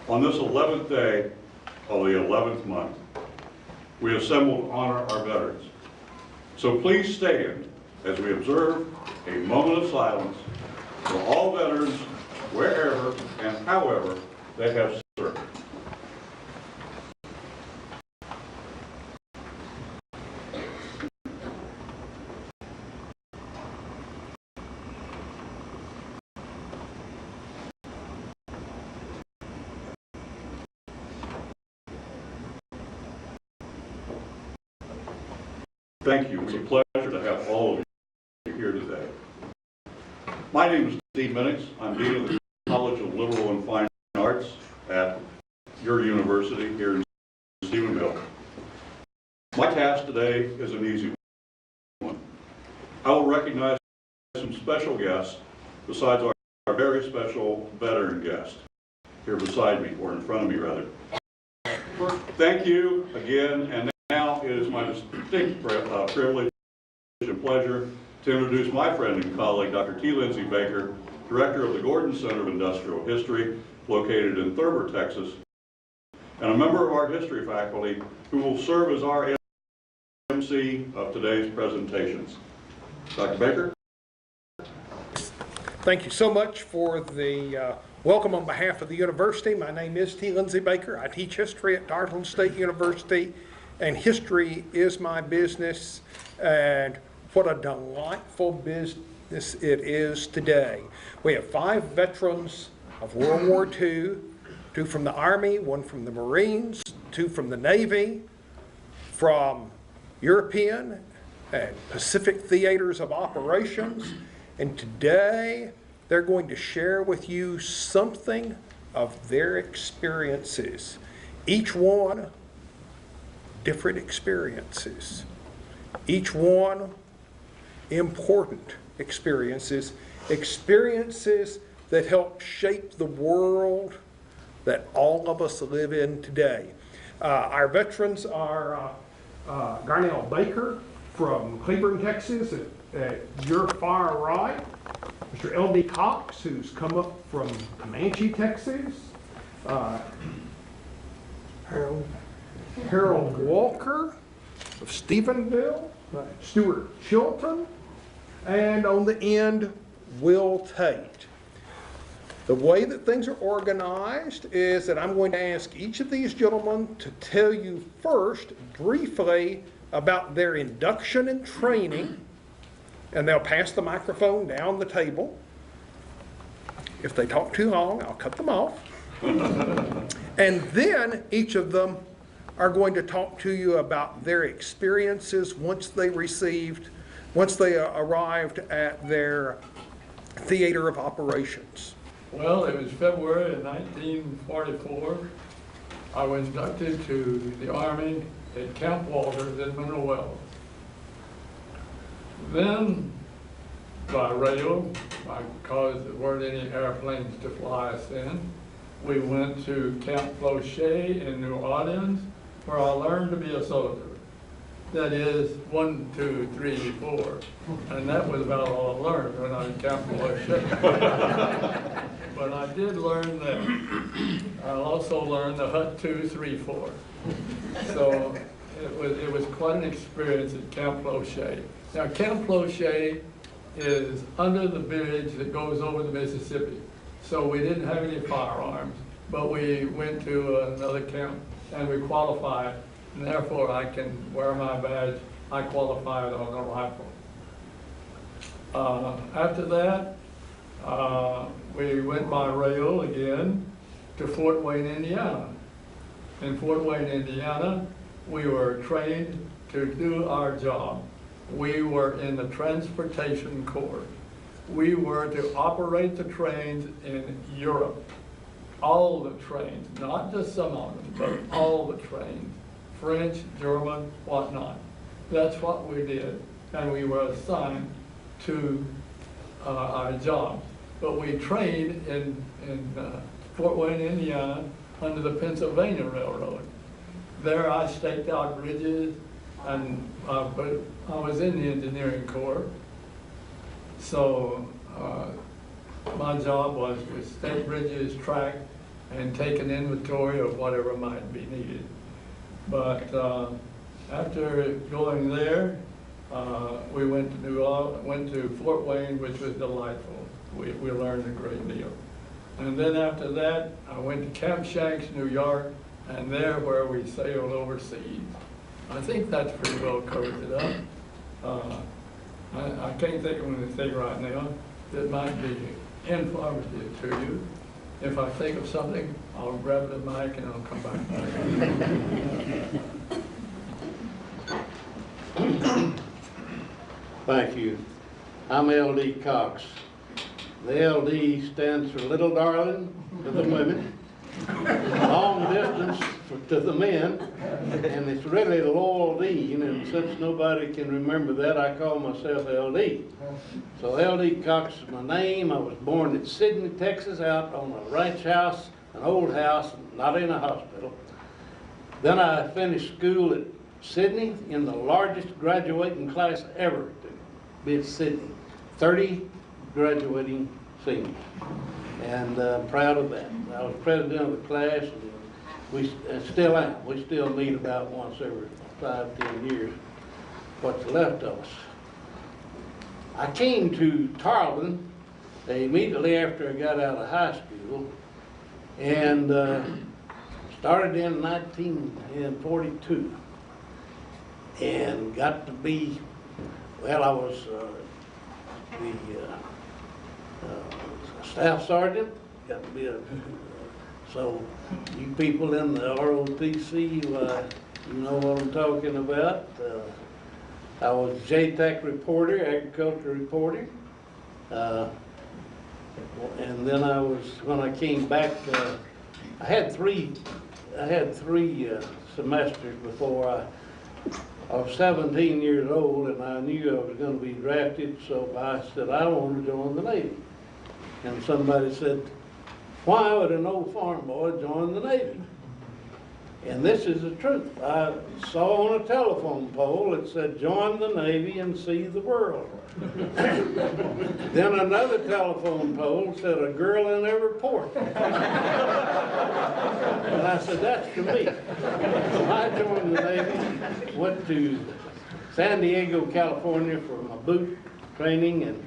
On this 11th day of the 11th month, we assemble to honor our veterans. So please stand as we observe a moment of silence for all veterans, wherever and however they have served. Thank you. It's a pleasure to have all of you here today. My name is Steve Minix. I'm Dean of the College of Liberal and Fine Arts at your university here in Stephenville. My task today is an easy one. I will recognize some special guests besides our very special veteran guest here beside me, or in front of me rather. Thank you again, and now it is my distinct privilege and pleasure to introduce my friend and colleague, Dr. T. Lindsay Baker, Director of the Gordon Center of Industrial History, located in Thurber, Texas, and a member of our history faculty who will serve as our MC of today's presentations. Dr. Baker? Thank you so much for the welcome on behalf of the university. My name is T. Lindsay Baker. I teach history at Dartmouth State University, and history is my business, and what a delightful business it is today. We have 5 veterans of World War II, 2 from the Army, 1 from the Marines, 2 from the Navy, from European and Pacific theaters of operations, and today they're going to share with you something of their experiences. Each one different experiences. Each one important experiences. Experiences that help shape the world that all of us live in today. Our veterans are Garnell Baker from Cleburne, Texas, at your far right. Mr. L.D. Cox, who's come up from Comanche, Texas. Harold Walker of Stephenville. Stuart Chilton. And on the end, Will Tate. The way that things are organized is that I'm going to ask each of these gentlemen to tell you first, briefly, about their induction and training, and they'll pass the microphone down the table. If they talk too long, I'll cut them off. And then each of them are going to talk to you about their experiences once they arrived at their theater of operations. Well, it was February of 1944. I was inducted to the Army at Camp Walters in Mineral Wells. Then, by rail, because there weren't any airplanes to fly us in, we went to Camp Flochet in New Orleans, where I learned to be a soldier. That is 1, 2, 3, 4. And that was about all I learned when I was at Camp Flochet. But I did learn that. I also learned the Hut 2, 3, 4. So it was quite an experience at Camp Flochet. Now, Camp Flochet is under the bridge that goes over the Mississippi. So we didn't have any firearms, but we went to another camp and we qualified, and therefore I can wear my badge. I qualified on a rifle. After that, we went by rail again to Fort Wayne, Indiana. In Fort Wayne, Indiana, we were trained to do our job. We were in the Transportation Corps. We were to operate the trains in Europe. All the trains, not just some of them, but all the trains. French, German, whatnot. That's what we did. And we were assigned to our jobs. But we trained in Fort Wayne, Indiana, under the Pennsylvania Railroad. There I staked out bridges, and but I was in the engineering corps. So my job was to stake bridges, track, and take an inventory of whatever might be needed. But after going there, we went to Fort Wayne, which was delightful. We learned a great deal. And then after that, I went to Camp Shanks, New York, and there where we sailed overseas. I think that's pretty well covered it up. I can't think of anything right now that might be informative to you. If I think of something, I'll grab the mic and I'll come back. Thank you. I'm L.D. Cox. The L.D. stands for Little Darling to the women, long distance to the men, and it's really Loyal Dean, and since nobody can remember that, I call myself L.D. So L.D. Cox is my name. I was born in Sydney, Texas, out on a ranch house, an old house, not in a hospital. Then I finished school at Sydney in the largest graduating class ever to be at Sydney, 30 graduating seniors, and I'm proud of that. I was president of the class, and we still am. We still meet about once every 5-10 years, what's left of us. I came to Tarleton immediately after I got out of high school, and started in 1942, and got to be, well, I was the staff sergeant, got to be so you people in the ROTC, you know what I'm talking about. I was JTAC reporter, agriculture reporter, and then when I came back, I had three semesters before I was 17 years old, and I knew I was going to be drafted, so I said I want to join the Navy. And somebody said, why would an old farm boy join the Navy? And this is the truth. I saw on a telephone pole it said, join the Navy and see the world. Then another telephone pole said, a girl in every port. And I said, that's for me. So I joined the Navy, went to San Diego, California for my boot training, and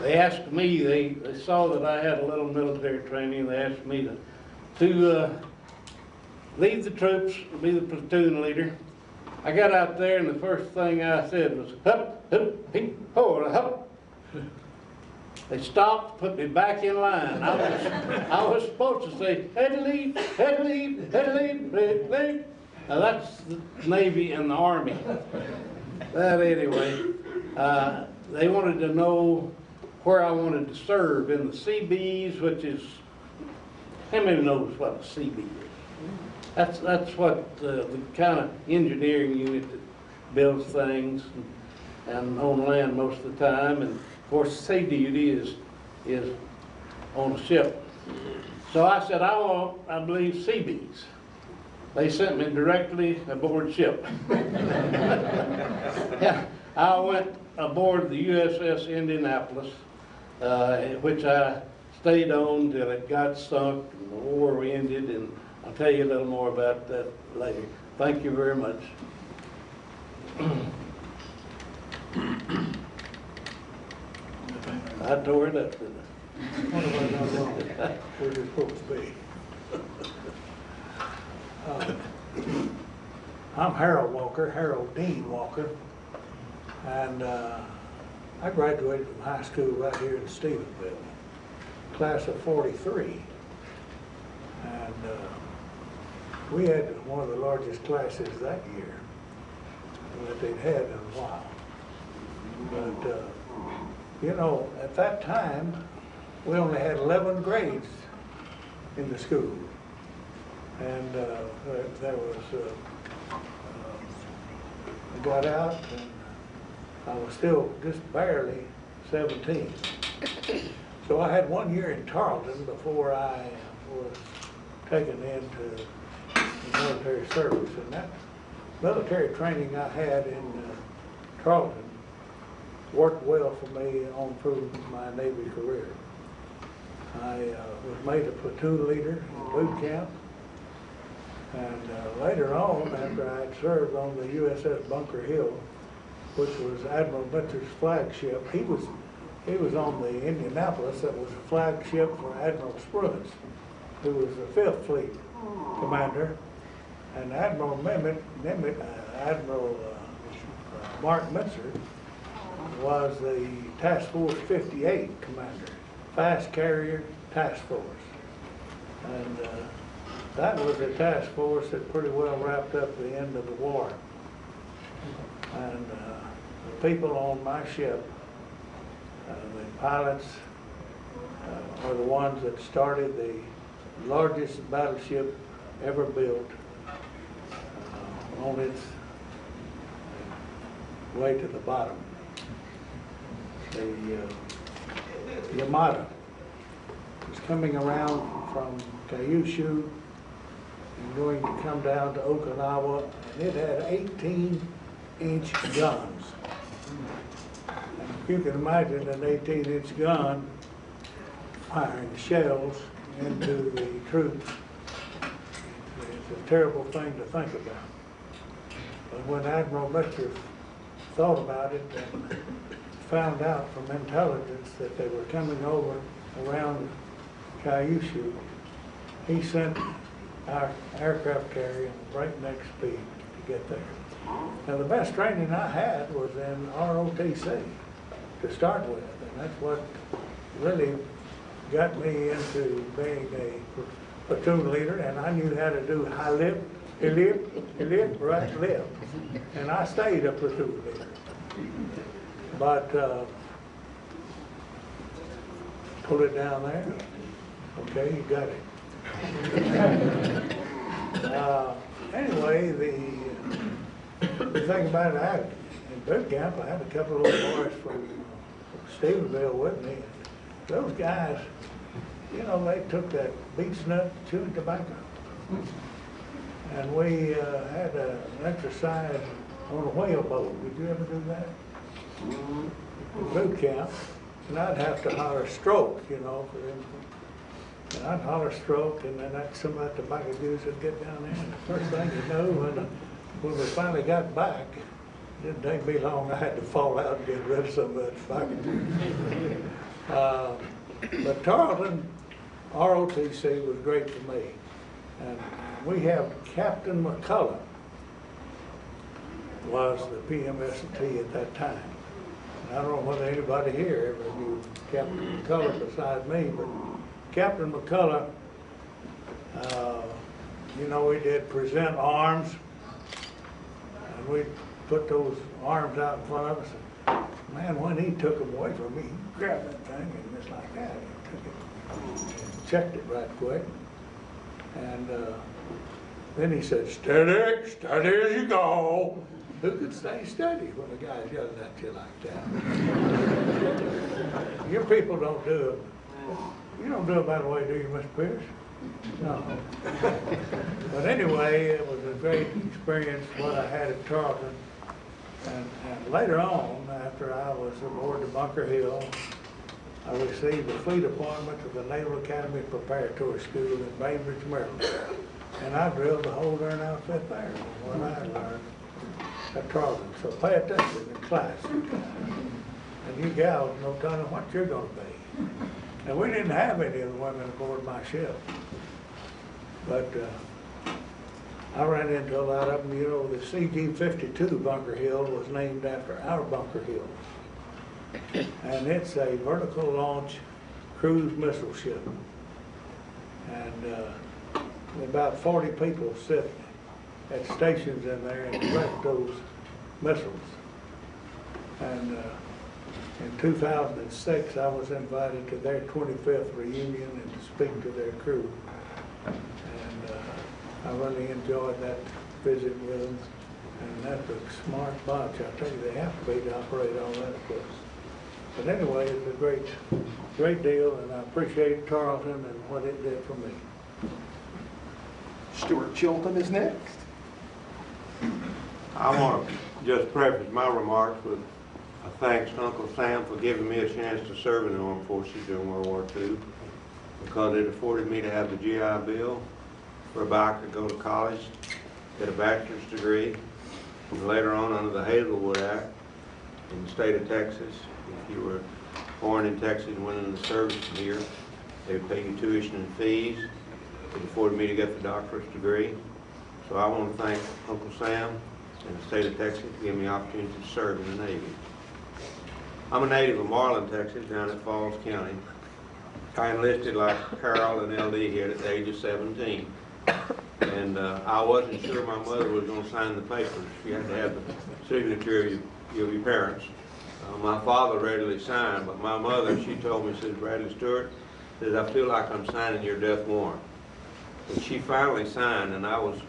they asked me, they saw that I had a little military training, they asked me to lead the troops, be the platoon leader. I got out there, and the first thing I said was, hup, hup, heep, ho, hup. They stopped, put me back in line. I was supposed to say, head lead, head lead, head lead, head lead. Now that's the Navy and the Army. But anyway, they wanted to know where I wanted to serve in the CBs, which is, how many knows what a CB is? That's what the kind of engineering unit that builds things and on land most of the time. And of course, sea duty is on a ship. So I said, I believe CBs. They sent me directly aboard ship. Yeah, I went aboard the USS Indianapolis, which I stayed on till it got sunk and the war ended, and I'll tell you a little more about that later. Thank you very much. I tore it up, didn't What have I done wrong? Where you're supposed to be. I'm Harold Dean Walker, and I graduated from high school right here in Stephenville, class of 43, and we had one of the largest classes that year that they'd had in a while. But you know, at that time, we only had 11 grades in the school. And there was, I got out and I was still just barely 17. So I had 1 year in Tarleton before I was taken into the military service. And that military training I had in Tarleton worked well for me on through my Navy career. I was made a platoon leader in boot camp. And later on, after I had served on the USS Bunker Hill, which was Admiral Mitchell's flagship, he was on the Indianapolis that was a flagship for Admiral Spruance, who was the 5th Fleet commander. And Admiral Mark Mitzer was the Task Force 58 commander, Fast Carrier Task Force. And that was a task force that pretty well wrapped up the end of the war. And the people on my ship, the pilots, are the ones that started the largest battleship ever built on its way to the bottom. The Yamada was coming around from Kyushu and going to come down to Okinawa, and it had 18-inch guns. And if you can imagine an 18-inch gun firing shells into the troops, it's a terrible thing to think about. But when Admiral Mitchell thought about it and found out from intelligence that they were coming over around Kyushu, he sent our aircraft carrier at breakneck speed to get there. Now, the best training I had was in ROTC to start with, and that's what really got me into being a platoon leader, and I knew how to do high lip, right lip, and I stayed a platoon leader. But pull it down there. Okay, you got it. Anyway, the thing about it, in boot camp, I had a couple of little boys from Stephenville with me. Those guys, you know, they took that beech nut chewing tobacco. And we had an exercise on a whale boat. Did you ever do that? In boot camp. And I'd have to holler stroke, you know, for them. And I'd holler stroke, and then some of that tobacco juice would get down there. And the first thing you know, when we finally got back, it didn't take me long. I had to fall out and get rid of some of that tobacco juice. But Tarleton, ROTC was great for me. And we have Captain McCullough was the PMS&T at that time. And I don't know whether anybody here ever knew Captain McCullough besides me, but Captain McCullough, you know, we did present arms, and we put those arms out in front of us. Man, when he took them away from me, he grabbed that thing and just like that, he took it and checked it right quick. And then he said, steady, steady as you go. Who could stay steady when a guy's yelling at you like that? Your people don't do it. You don't do it by the way, do you, Mr. Pierce? No. But anyway, it was a great experience what I had at Tarleton. And later on, after I was aboard the Bunker Hill, I received a fleet appointment to the Naval Academy Preparatory School in Bainbridge, Maryland. And I drilled the whole darn outfit there, what I learned at Tarleton. So pay attention in class. And you gals know kind of what you're going to be. And we didn't have any of the women aboard my ship. But I ran into a lot of them. You know, the CG-52 Bunker Hill was named after our Bunker Hill. And it's a vertical launch cruise missile ship. And about 40 people sit at stations in there and direct those missiles. And in 2006, I was invited to their 25th reunion and to speak to their crew. And I really enjoyed that visit with them. And that's a smart bunch. I tell you, they have to be to operate all that equipment. But anyway, it's a great deal, and I appreciate Tarleton and what it did for me. Stuart Chilton is next. I want to just preface my remarks with a thanks to Uncle Sam for giving me a chance to serve in the armed forces during World War II. because it afforded me to have the GI Bill, whereby I could go to college, get a bachelor's degree, and later on under the Hazelwood Act in the state of Texas, if you were born in Texas and went into the service here, they would pay you tuition and fees. It afforded me to get the doctorate degree. So I want to thank Uncle Sam and the state of Texas for giving me the opportunity to serve in the Navy. I'm a native of Marlin, Texas, down in Falls County. I enlisted like Carol and LD here at the age of 17. And I wasn't sure my mother was going to sign the papers. She had to have the signature of your parents. My father readily signed, but my mother, she told me, says, Bradley Stewart, says, I feel like I'm signing your death warrant. And she finally signed, and I was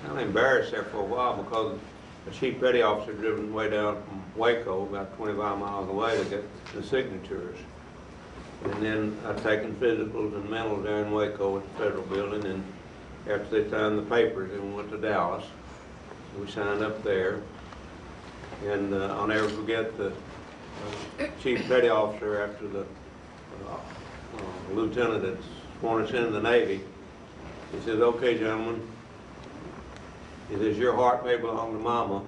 kind of embarrassed there for a while because a chief petty officer driven way down from Waco, about 25 miles away, to get the signatures. And then I'd taken physicals and mentals there in Waco at the federal building, and after they signed the papers, then we went to Dallas. We signed up there, and I'll never forget the chief petty officer after the lieutenant that's sworn us into the Navy. He says, okay, gentlemen, he says, your heart may belong to Mama,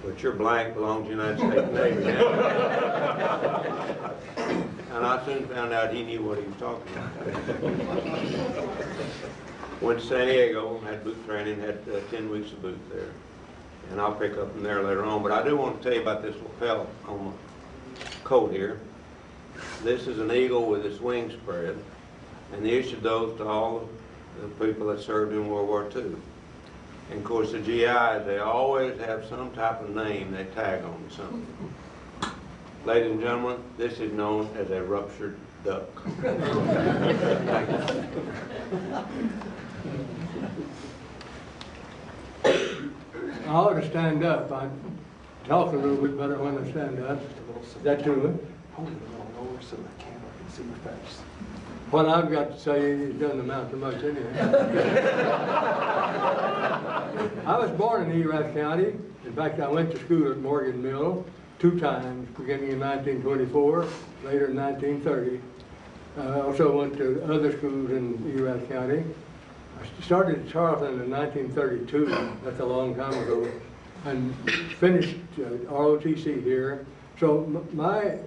but your blank belongs to the United States Navy now. And I soon found out he knew what he was talking about. Went to San Diego, had boot training, had 10 weeks of boot there. And I'll pick up from there later on. But I do want to tell you about this lapel on my coat here. This is an eagle with its wings spread. And they issued those to all the people that served in World War II. And of course the GIs, they always have some type of name they tag on something. Ladies and gentlemen, this is known as a ruptured duck. I ought to stand up. I talk a little bit better when I stand up. Is that true? Hold it a little lower so the camera can see your face. What I've got to say doesn't amount to much anyway. I was born in Erath County. In fact, I went to school at Morgan Mill 2 times, beginning in 1924, later in 1930. I also went to other schools in Erath County. I started at Charlton in 1932, that's a long time ago, and finished ROTC here. So my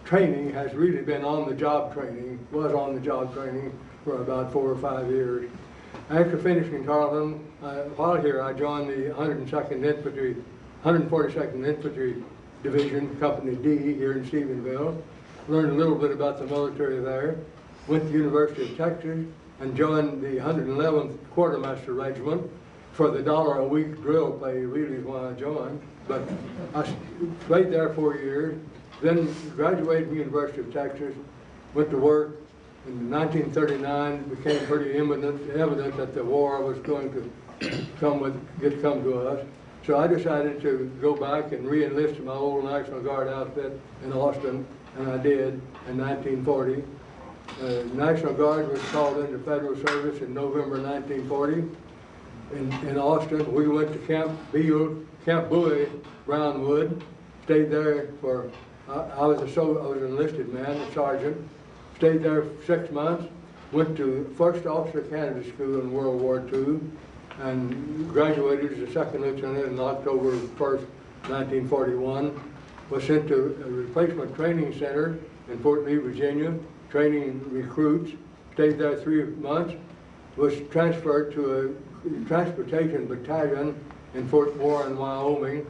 training has really been on-the-job training, was on-the-job training for about 4 or 5 years. After finishing Charlton, while here I joined the 142nd Infantry Division, Company D, here in Stephenville. Learned a little bit about the military there. Went to the University of Texas and joined the 111th Quartermaster Regiment for the $1 a week drill pay, really is why I joined. But I stayed there 4 years, then graduated from the University of Texas, went to work. In 1939, it became pretty evident that the war was going to come to us. So I decided to go back and re-enlist in my old National Guard outfit in Austin, and I did in 1940. National Guard was called into federal service in November 1940. In Austin, we went to Camp Bowie, Brownwood, stayed there for, I was an enlisted man, a sergeant, stayed there for 6 months, went to First Officer Candidate School in World War II, and graduated as a second lieutenant on October 1st, 1941. Was sent to a replacement training center in Fort Lee, Virginia, training recruits, stayed there 3 months, was transferred to a transportation battalion in Fort Warren, Wyoming.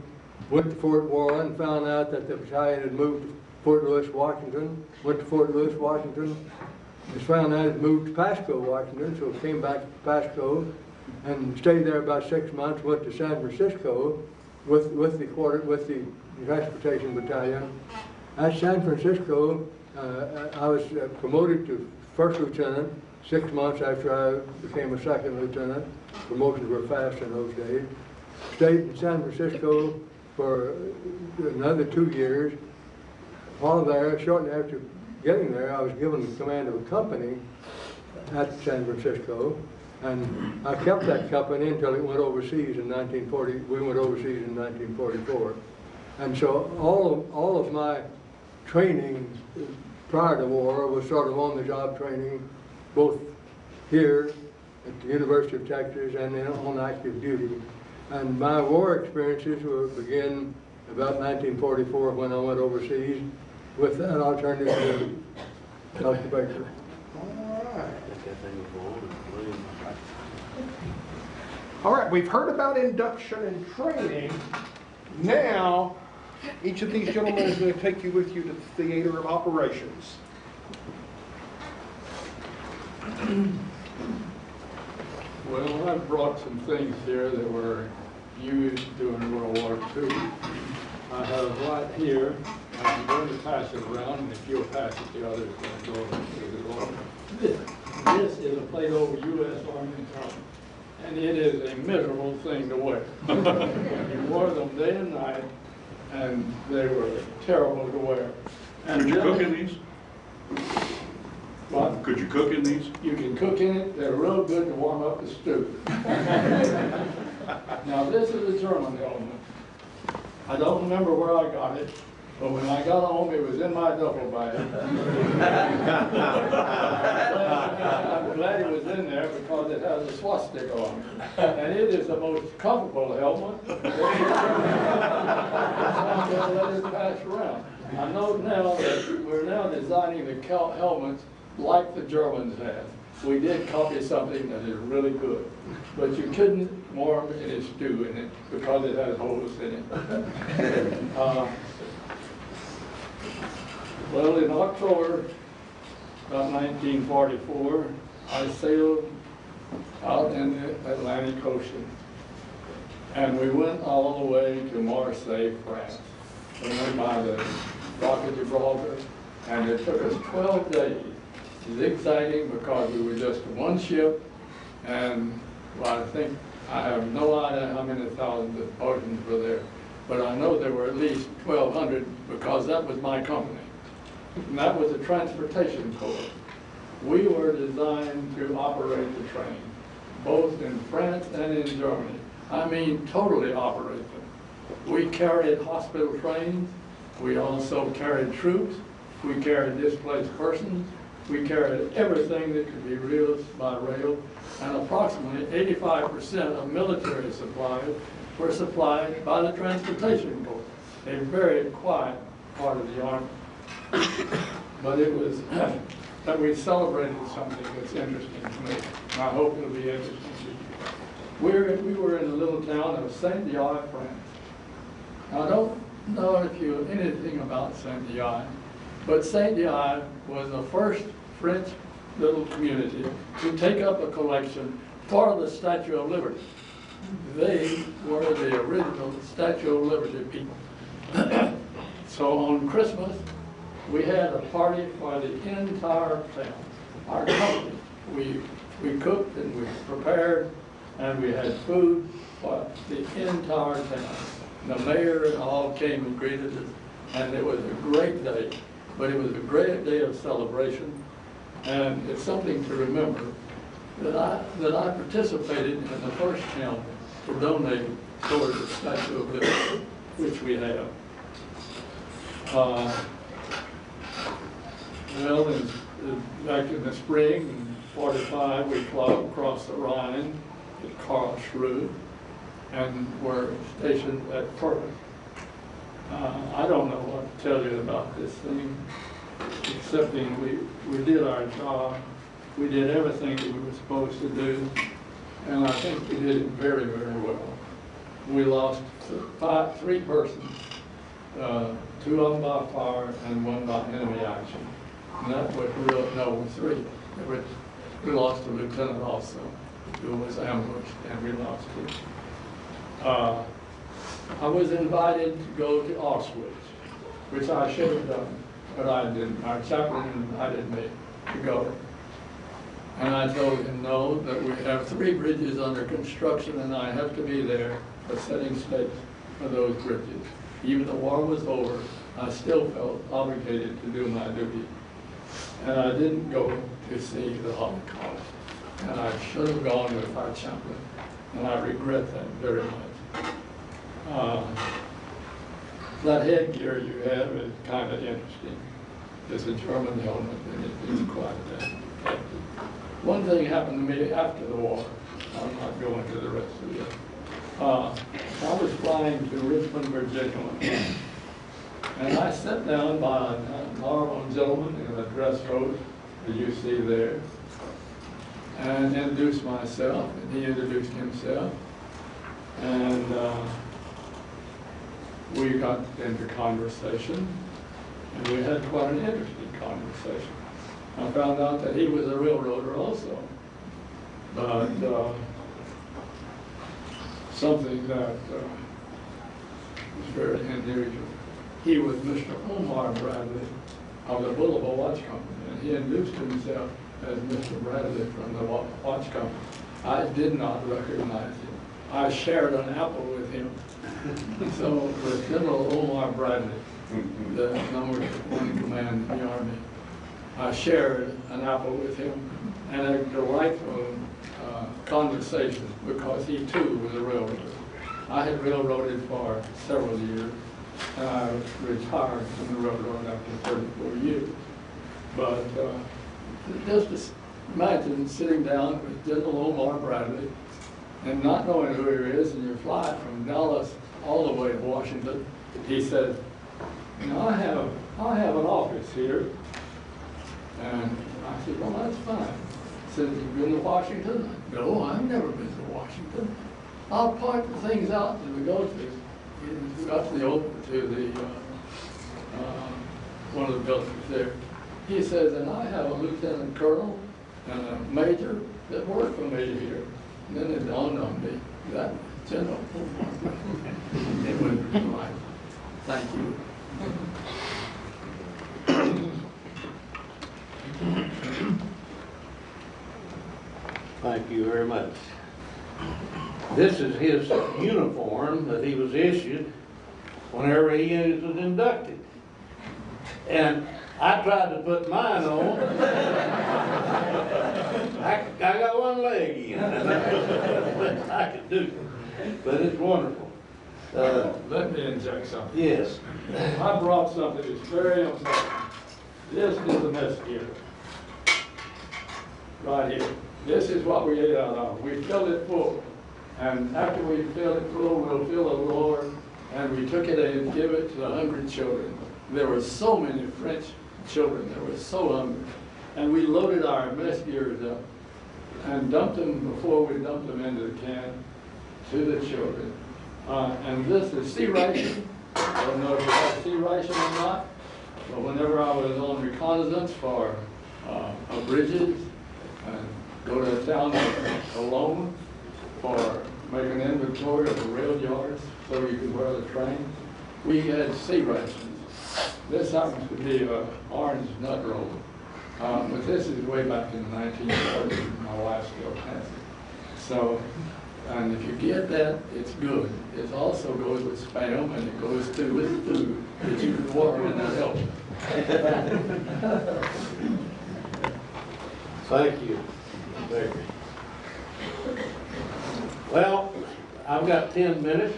Went to Fort Warren, found out that the battalion had moved to Fort Lewis, Washington. Went to Fort Lewis, Washington. Just found out it moved to Pasco, Washington, so came back to Pasco and stayed there about 6 months. Went to San Francisco with the transportation battalion. At San Francisco, I was promoted to first lieutenant 6 months after I became a second lieutenant. Promotions were fast in those days. Stayed in San Francisco for another 2 years. While there, shortly after getting there, I was given the command of a company at San Francisco, and I kept that company until it went overseas in 1940. We went overseas in 1944, and so all of my training prior to war was sort of on-the-job training, both here at the University of Texas and then on active duty. And my war experiences began about 1944 when I went overseas. With that, I'll turn it to Dr. Baker. All right, we've heard about induction and training. Now, each of these gentlemen is going to take you with you to the theater of operations. Well, I brought some things here that were used during World War II. I have right here, I'm going to pass it around, and if you'll pass it, the others will go and see it along. This is a plate over U.S. Army uniform, and it is a miserable thing to wear. You wore them day and night, and they were terrible to wear. And Could you cook in these? What? Could you cook in these? You can cook in it. They're real good to warm up the stew. Now, this is a German helmet. I don't remember where I got it, but when I got home, it was in my duffel bag. I'm glad it was in there because it has a swastika on it. And it is the most comfortable helmet. So I'm going to let it pass around. I know now that we're now designing the helmets like the Germans had. We did copy something that is really good, but you couldn't warm any stew in it because it has holes in it. Well, in October of 1944, I sailed out in the Atlantic Ocean, and we went all the way to Marseille, France. We went by the Rock of Gibraltar, and it took us 12 days, zigzagging because we were just one ship, and well, I have no idea how many thousands of oceans were there, but I know there were at least 1,200 because that was my company. And that was a transportation corps. We were designed to operate the train, both in France and in Germany. I mean, totally operate them. We carried hospital trains. We also carried troops. We carried displaced persons. We carried everything that could be reached by rail. And approximately 85% of military supplies were supplied by the transportation corps, a very quiet part of the Army. But it was that we celebrated something that's interesting to me. And I hope it'll be interesting to you. We were in the little town of Saint-Dié, France. Now, I don't know if you know anything about Saint-Dié, but Saint-Dié was the first French little community to take up a collection for the Statue of Liberty. They were the original Statue of Liberty people. So on Christmas, we had a party for the entire town, our company. We cooked and we prepared, and we had food for the entire town. The mayor and all came and greeted us, and it was a great day. But it was a great day of celebration, and it's something to remember that I participated in the first count to donate towards the Statue of Liberty, which we have. Well, back in the spring, in '45, we crossed the Rhine at Karlsruhe and were stationed at Furth. I don't know what to tell you about this thing, excepting we did our job. We did everything that we were supposed to do, and I think we did it very, very well. We lost three persons, two of them by fire and one by enemy action. And that was three. We lost a lieutenant also, who was ambushed, and we lost him. I was invited to go to Auschwitz, which I should have done, but I didn't. Our chaplain invited me to go. And I told him, no, that we have 3 bridges under construction, and I have to be there for setting stakes for those bridges. Even though the war was over, I still felt obligated to do my duty. And I didn't go to see the Holocaust. And I should have gone with our chaplain, and I regret that very much. That headgear you have is kind of interesting. It's a German helmet, and it's quite bad. One thing happened to me after the war. I'm not going to the rest of it. I was flying to Richmond, Virginia, and I sat down by a normal gentleman in a dress coat that you see there, and introduced myself, and he introduced himself, and we got into conversation, and we had quite an interesting conversation. I found out that he was a railroader also, but something that was very unusual. He was Mr. Omar Bradley of the Boulevard Watch Company, and he introduced himself as Mr. Bradley from the watch company. I did not recognize him. I shared an apple with him. So with General Omar Bradley, the number one in command in the Army, I shared an apple with him, and a delightful conversation, because he too was a railroader. I had railroaded for several years, and I retired from the railroad after 34 years. But just imagine sitting down with General Omar Bradley and not knowing who he is, and you fly from Dallas all the way to Washington. He said, you know, I have an office here. And I said, well, that's fine. He said, you've been to Washington? No, I've never been to Washington. I'll point the things out that we go to. We got to the one of the buildings there. He says, and I have a lieutenant colonel and a major that work for me here. And then it dawned on me, that General Omar. It went like, thank you. Thank you very much. This is his uniform that he was issued whenever he was inducted. And I tried to put mine on. I got one leg in. I could do, but it's wonderful. Let me inject something. Yes. I brought something that's very important. This is the mess gear. Right here. This is what we ate out of. We filled it full. And after we filled it full, we'll fill it lower. And we took it and give it to the hungry children. There were so many French children that were so hungry. And we loaded our mess gears up and dumped them before we dumped them into the can to the children. And this is sea ration. I don't know if you have sea ration or not, but whenever I was on reconnaissance for bridges and go to a town alone for making inventory of the rail yards so you could wear the train, we had sea rations. This happens to be an orange nut roll, but this is way back in the 1940s. My wife still has it. So, and if you get that, it's good. It also goes with Spam, and it goes too with food that you can warm and that helps. Thank you. Well, I've got 10 minutes,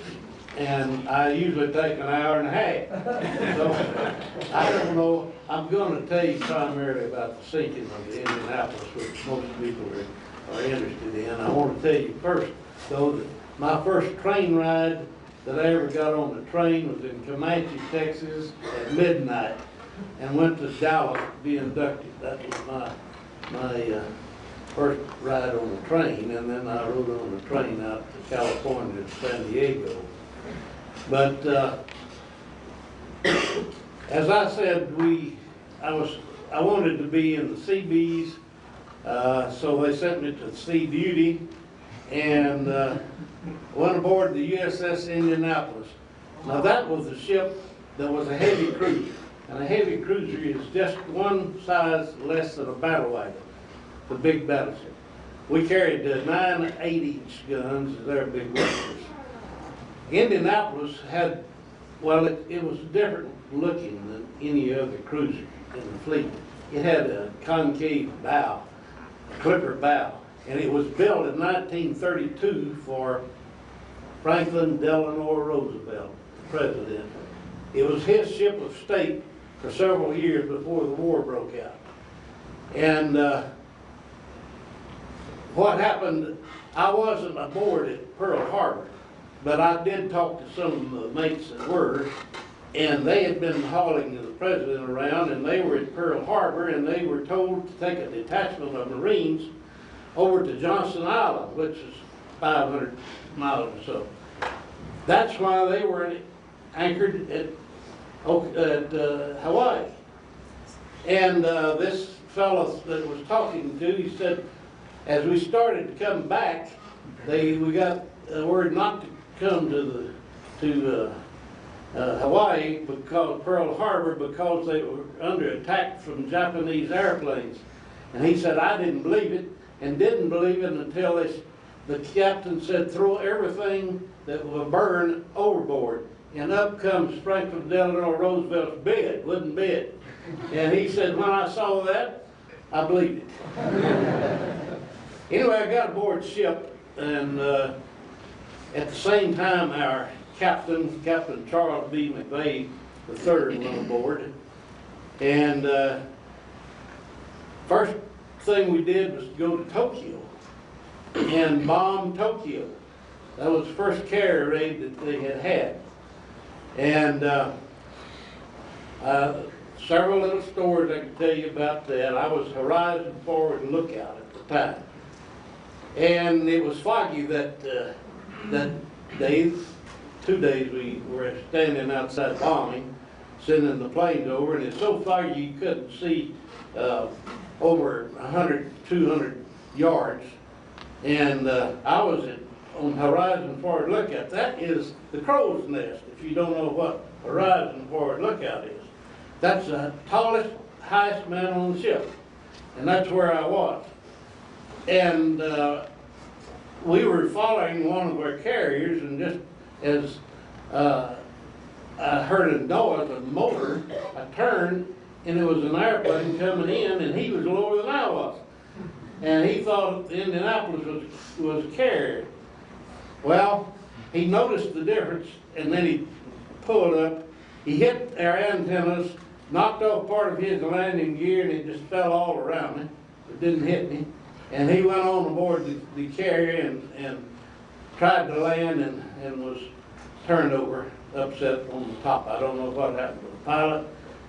and I usually take an hour and a half. So I don't know. I'm going to tell you primarily about the sinking of the Indianapolis, which most people are interested in. I want to tell you first, though, that my first train ride that I ever got on the train was in Comanche, Texas at midnight, and went to Dallas to be inducted. That was my first ride on the train, and then I rode on the train out to California to San Diego. But as I said, I wanted to be in the Seabees, so they sent me to sea duty, and went aboard the USS Indianapolis. Now that was a ship that was a heavy cruiser, and a heavy cruiser is just one size less than a battle wagon, the big battleship. We carried 9 8-inch guns, they're big weapons. Indianapolis had, well, it was different looking than any other cruiser in the fleet. It had a concave bow, a clipper bow, and it was built in 1932 for Franklin Delano Roosevelt, the president. It was his ship of state for several years before the war broke out. And what happened, I wasn't aboard at Pearl Harbor, but I did talk to some of the mates that were, and they had been hauling the president around, and they were at Pearl Harbor, and they were told to take a detachment of Marines over to Johnston Island, which is 500 miles or so. That's why they were anchored at Hawaii. And this fellow that was talking to, he said, as we started to come back, we got word not to come to Hawaii because Pearl Harbor, because they were under attack from Japanese airplanes. And he said, I didn't believe it, and didn't believe it until the captain said, throw everything that will burn overboard. And up comes Franklin Delano Roosevelt's bed, wooden bed. And he said, when I saw that, I believed it. Anyway, I got aboard ship, and at the same time, our Captain Charles B. McVeigh III went aboard. And first thing we did was go to Tokyo and bomb Tokyo. That was the first carrier raid that they had. And several little stories I can tell you about that. I was horizon forward and lookout at the time. And it was foggy that day. 2 days we were standing outside bombing, sending the planes over, and it's so foggy you couldn't see over 100, 200 yards. And I was on horizon forward lookout. That is the crow's nest, if you don't know what horizon forward lookout is. That's the tallest, highest man on the ship, and that's where I was. And we were following one of our carriers, and just as I heard a noise of the motor, I turned, and it was an airplane coming in, and he was lower than I was. And he thought Indianapolis was a carrier. Well, he noticed the difference, and then he pulled up. He hit our antennas, knocked off part of his landing gear, and it just fell all around me. It didn't hit me. And he went on aboard the carrier and tried to land and was turned over, upset on the top. I don't know what happened to the pilot.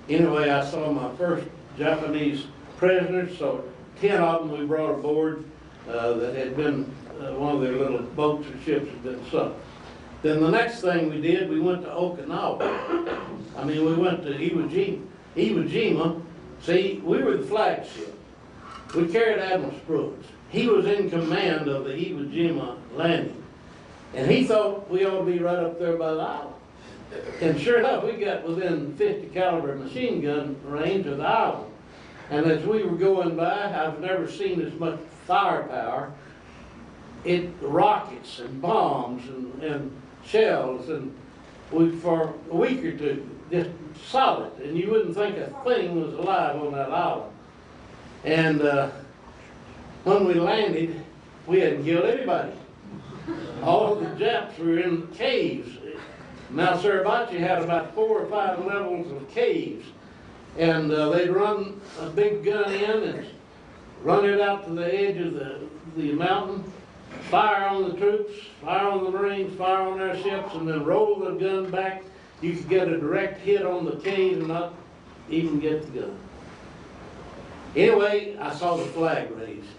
Anyway, I saw my first Japanese prisoners, so 10 of them we brought aboard that had been, one of their little boats or ships had been sunk. Then the next thing we did, we went to Okinawa. I mean, we went to Iwo Jima. See, we were the flagship. We carried Admiral Spriggs. He was in command of the Iwo Jima landing. And he thought we ought to be right up there by the island. And sure enough, we got within 50 caliber machine gun range of the island. And as we were going by, I've never seen as much firepower. Rockets and bombs and shells, and for a week or two, just solid. And you wouldn't think a thing was alive on that island. And when we landed, we hadn't killed anybody. All the Japs were in caves. Mount Suribachi had about 4 or 5 levels of caves. And they'd run a big gun in and run it out to the edge of the mountain, fire on the troops, fire on the Marines, fire on their ships, and then roll the gun back. You could get a direct hit on the cave and not even get the gun. Anyway, I saw the flag raised.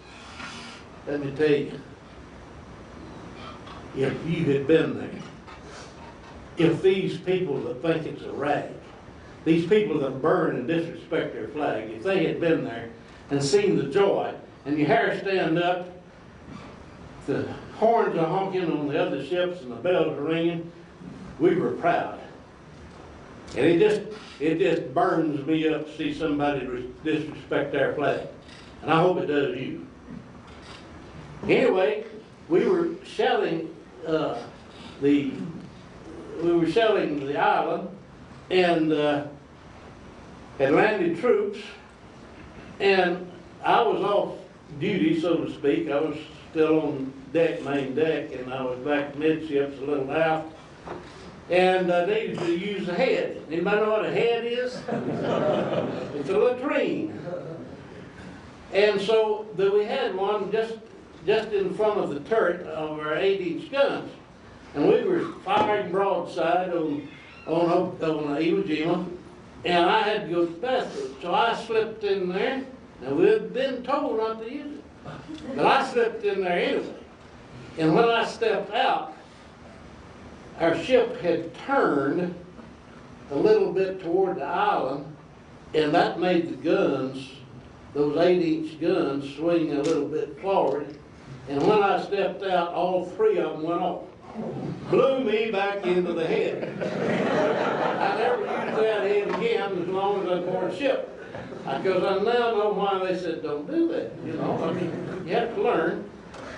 Let me tell you, if you had been there, if these people that think it's a rag, these people that burn and disrespect their flag, if they had been there and seen the joy, and your hair stand up, the horns are honking on the other ships and the bells are ringing, we were proud. And it just burns me up to see somebody disrespect our flag. And I hope it does you. Anyway, we were shelling the island, and had landed troops, and I was off duty, so to speak. I was still on deck, main deck, and I was back midships a little aft. and needed to use the head. Anybody know what a head is? It's a latrine. And so we had one just in front of the turret of our 8-inch guns. And we were firing broadside on Iwo Jima, and I had to go to the bathroom. So I slipped in there. Now, we'd been told not to use it, but I slipped in there anyway. And when I stepped out, our ship had turned a little bit toward the island, and that made the guns, those 8-inch guns, swing a little bit forward. And when I stepped out, all 3 of them went off. Blew me back into the head. I never used that head again as long as I was aboard ship. Because I now know why they said don't do that. You know, I mean, you have to learn.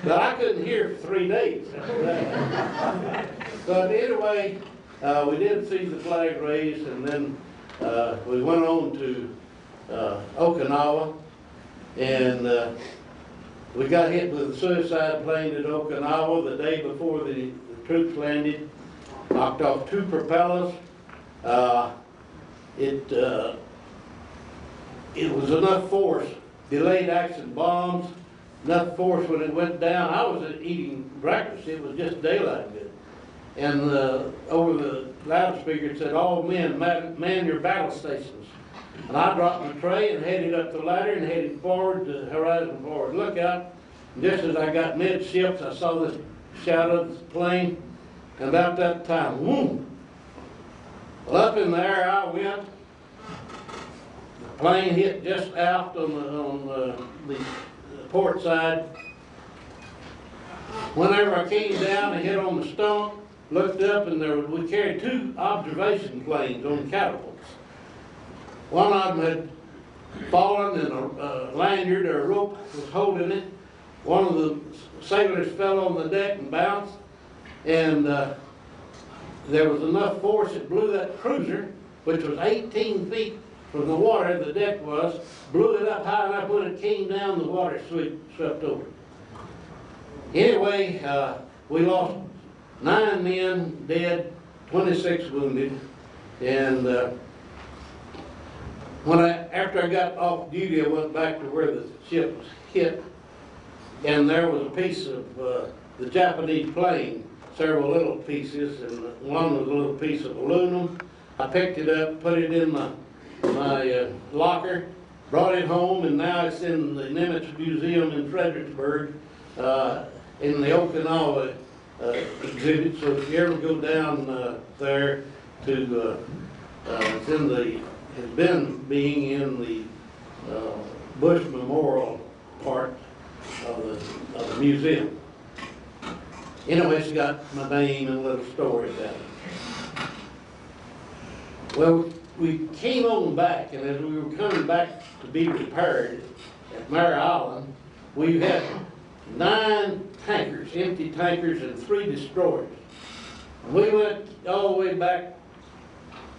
But I couldn't hear for 3 days after that. But anyway, we did see the flag raised, and then we went on to Okinawa, and we got hit with a suicide plane at Okinawa the day before the troops landed. Knocked off 2 propellers. It was enough force, delayed action bombs, enough force when it went down. I was eating breakfast, it was just daylight good. And over the loudspeaker it said, all men, man your battle stations. And I dropped my tray and headed up the ladder and headed forward to horizon forward lookout. And just as I got midships, I saw this shadow of the plane, and about that time, whoom! Well, up in the air I went. The plane hit just aft on the port side. Whenever I came down and hit on the stump, looked up, and we carried 2 observation planes on catapults. One of them had fallen, and a lanyard or a rope was holding it. One of the sailors fell on the deck and bounced, and there was enough force that blew that cruiser, which was 18 feet from the water, the deck was, blew it up high enough. When it came down, the water swept over. Anyway, we lost 9 men dead, 26 wounded, and after I got off duty, I went back to where the ship was hit, and there was a piece of the Japanese plane, several little pieces, and one was a little piece of aluminum. I picked it up, put it in my locker, brought it home, and now it's in the Nimitz Museum in Fredericksburg, in the Okinawa exhibit. So if you ever go down there to, it's been being in the Bush Memorial part of the museum. Anyway, it's got my name and a little story about it. Well, we came on back, and as we were coming back to be repaired at Mare Island, we had 9 tankers, empty tankers, and 3 destroyers. And we went all the way back,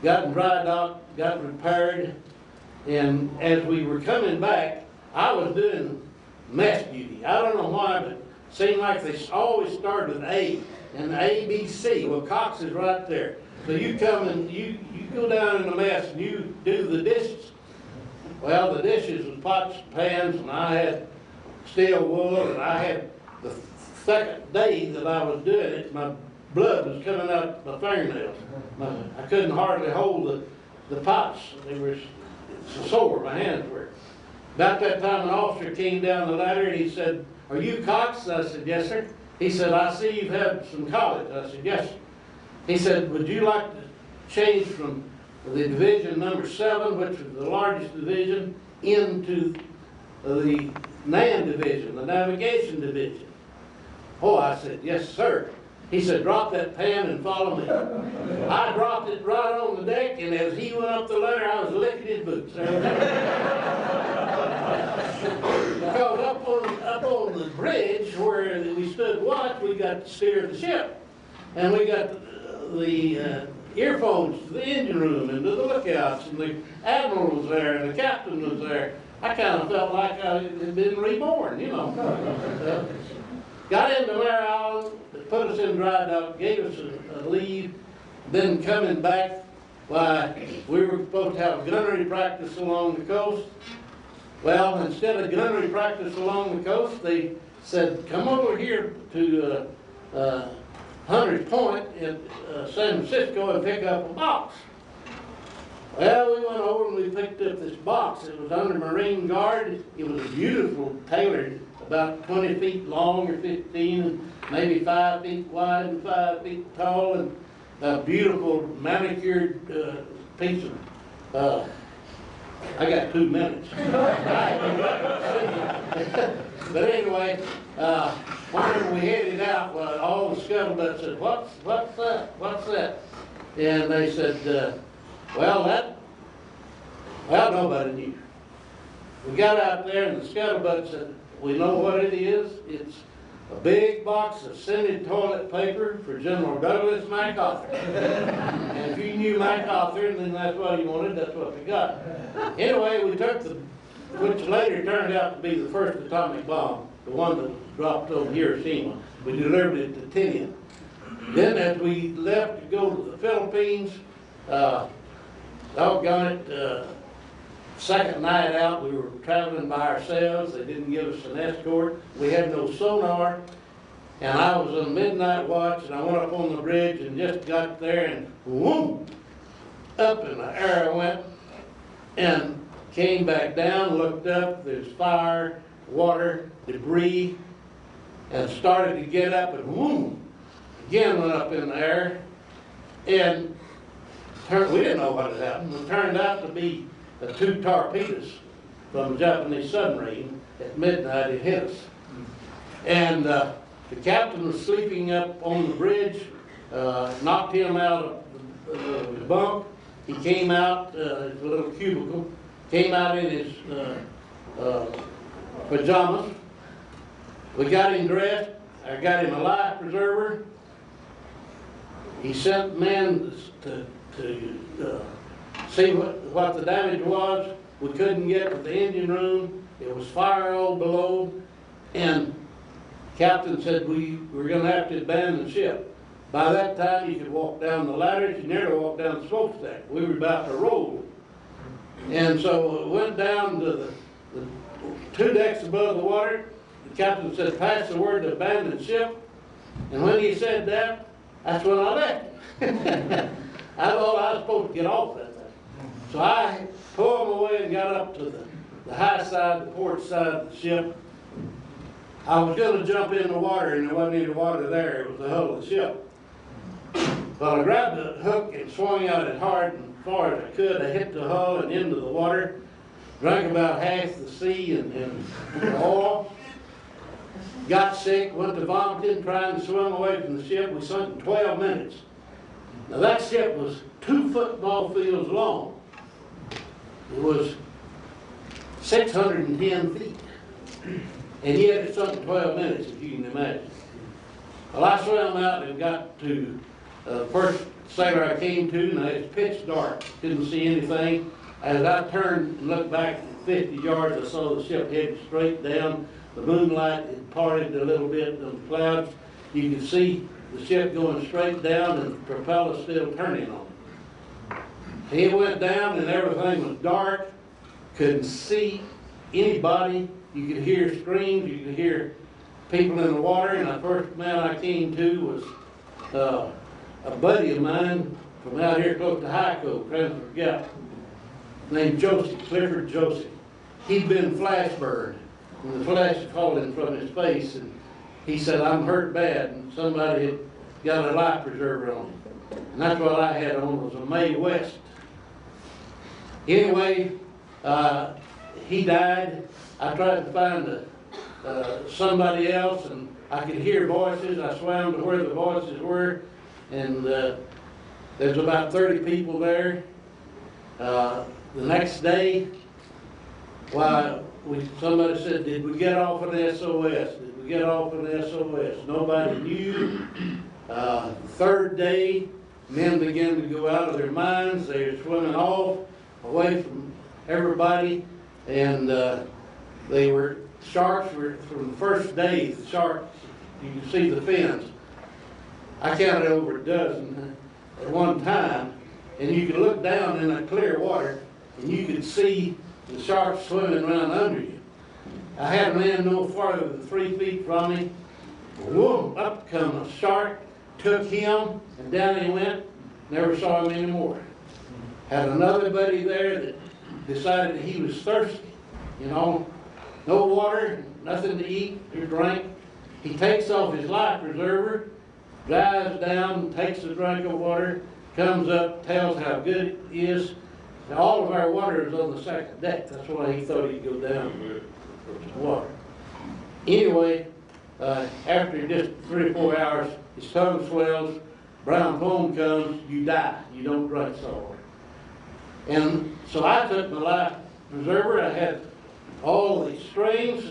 got in dry dock, got repaired, and as we were coming back, I was doing mess duty. I don't know why, but it seemed like they always started with A, and A, B, C. Well, Cox is right there. So you come and you go down in the mess and you do the dishes. Well, the dishes was pots and pans, and I had steel wool, and I had the second day that I was doing it, my blood was coming out my fingernails. I couldn't hardly hold the pots. They were so sore, my hands were. About that time, an officer came down the ladder and he said, "Are you Cox?" I said, "Yes, sir." He said, "I see you've had some college." I said, "Yes, sir." He said, "Would you like to change from the division number 7, which is the largest division, into the NAN division, the navigation division?" Oh, I said, "Yes, sir." He said, "Drop that pan and follow me." I dropped it right on the deck, and as he went up the ladder, I was licking his boots. Because up on the bridge where we stood watch, we got to steer the ship. And we got the earphones to the engine room and to the lookouts, and the admiral was there, and the captain was there. I kind of felt like I had been reborn, you know. Got into Mare Island, put us in dry dock, gave us a leave, Then coming back, why, we were supposed to have gunnery practice along the coast. Well, instead of gunnery practice along the coast, they said, come over here to Hunter's Point in San Francisco and pick up a box. Well, we went over and we picked up this box. It was under Marine Guard. It was beautiful, tailored, about 20 feet long or 15, maybe 5 feet wide and 5 feet tall, and a beautiful manicured piece of, I got 2 minutes. But anyway, whenever we headed out, all the scuttlebutt said, what's that? What's that? And they said, well, nobody knew. We got out there and the scuttlebutt said, we know what it is. It's a big box of scented toilet paper for General Douglas MacArthur. And if you knew MacArthur, then that's what he wanted, that's what we got. Anyway, we took which later turned out to be the first atomic bomb, the one that was dropped on Hiroshima. We delivered it to Tinian. Then as we left to go to the Philippines, doggone it, second night out, we were traveling by ourselves. They didn't give us an escort. We had no sonar. And I was on midnight watch, and I went up on the bridge and just got there, and whoom, up in the air I went, and came back down, looked up, there's fire, water, debris, and started to get up, and whoom, again went up in the air, and we didn't know what had happened. It turned out to be 2 torpedoes from a Japanese submarine. At midnight it hit us. And the captain was sleeping up on the bridge, knocked him out of his bunk. He came out, his little cubicle, came out in his pajamas. We got him dressed. I got him a life preserver. He sent men to see what the damage was. We couldn't get to the engine room. It was fire all below. And captain said we were going to have to abandon the ship. By that time, you could walk down the ladders. You never walked down the smokestack. We were about to roll. And so we went down to the 2 decks above the water. The captain said, pass the word to abandon ship. And when he said that, that's when I left. I thought I was supposed to get off that thing. So I pulled him away and got up to the high side, the port side of the ship. I was going to jump in the water, and there wasn't any water there. It was the hull of the ship. Well, I grabbed the hook and swung out as hard and far as I could. I hit the hull and into the water, drank about half the sea and the oil. Got sick, went to vomiting, trying to swim away from the ship. We sunk in 12 minutes. Now that ship was 2 football fields long. It was 610 feet. And yet it sunk in 12 minutes, if you can imagine. Well, I swam out and got to the first sailor I came to, and it was pitch dark. Couldn't see anything. As I turned and looked back 50 yards, I saw the ship heading straight down. The moonlight had parted a little bit on the clouds. You could see the ship going straight down and the propeller still turning on it. It went down and everything was dark. Couldn't see anybody. You could hear screams. You could hear people in the water. And the first man I came to was a buddy of mine from out here close to Hyco, Cransford Gap, named Joseph, Clifford Joseph. He'd been flash burned. And the flash falling from his face, and he said, I'm hurt bad, and somebody had got a life preserver on him. And that's what I had on, was a Mae West. Anyway, he died. I tried to find somebody else, and I could hear voices. I swam to where the voices were, and there's about 30 people there. The next day, somebody said, did we get off an SOS? Did we get off an SOS? Nobody knew. The 3rd day, men began to go out of their minds. They were swimming off, away from everybody, and sharks were, from the first day, the sharks, you can see the fins. I counted over a dozen. at one time, and you could look down in that clear water, and you could see the sharks swimming around under you. I had a man no farther than 3 feet from me. Whoa, up come a shark, took him, and down he went. Never saw him anymore. Had another buddy there that decided that he was thirsty. You know, no water, nothing to eat or drink. He takes off his life preserver, dives down, takes a drink of water, comes up, tells how good it is. Now, all of our water is on the second deck. That's why he thought he'd go down for some water. Anyway, after just 3 or 4 hours, his tongue swells, brown foam comes, you die. You don't drink salt water. And so I took my life preserver. I had all the strings,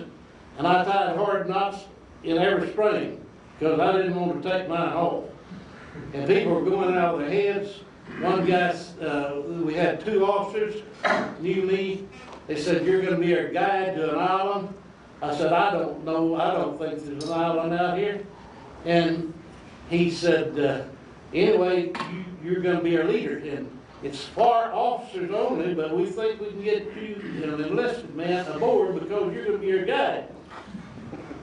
and I tied hard knots in every string because I didn't want to take mine off. And people were going out of their heads. One guy, we had 2 officers, knew me. They said, "You're going to be our guide to an island." I said, "I don't know. I don't think there's an island out here." And he said, "Anyway, you're going to be our leader. And it's for officers only, but we think we can get you an enlisted man aboard because you're going to be our guide."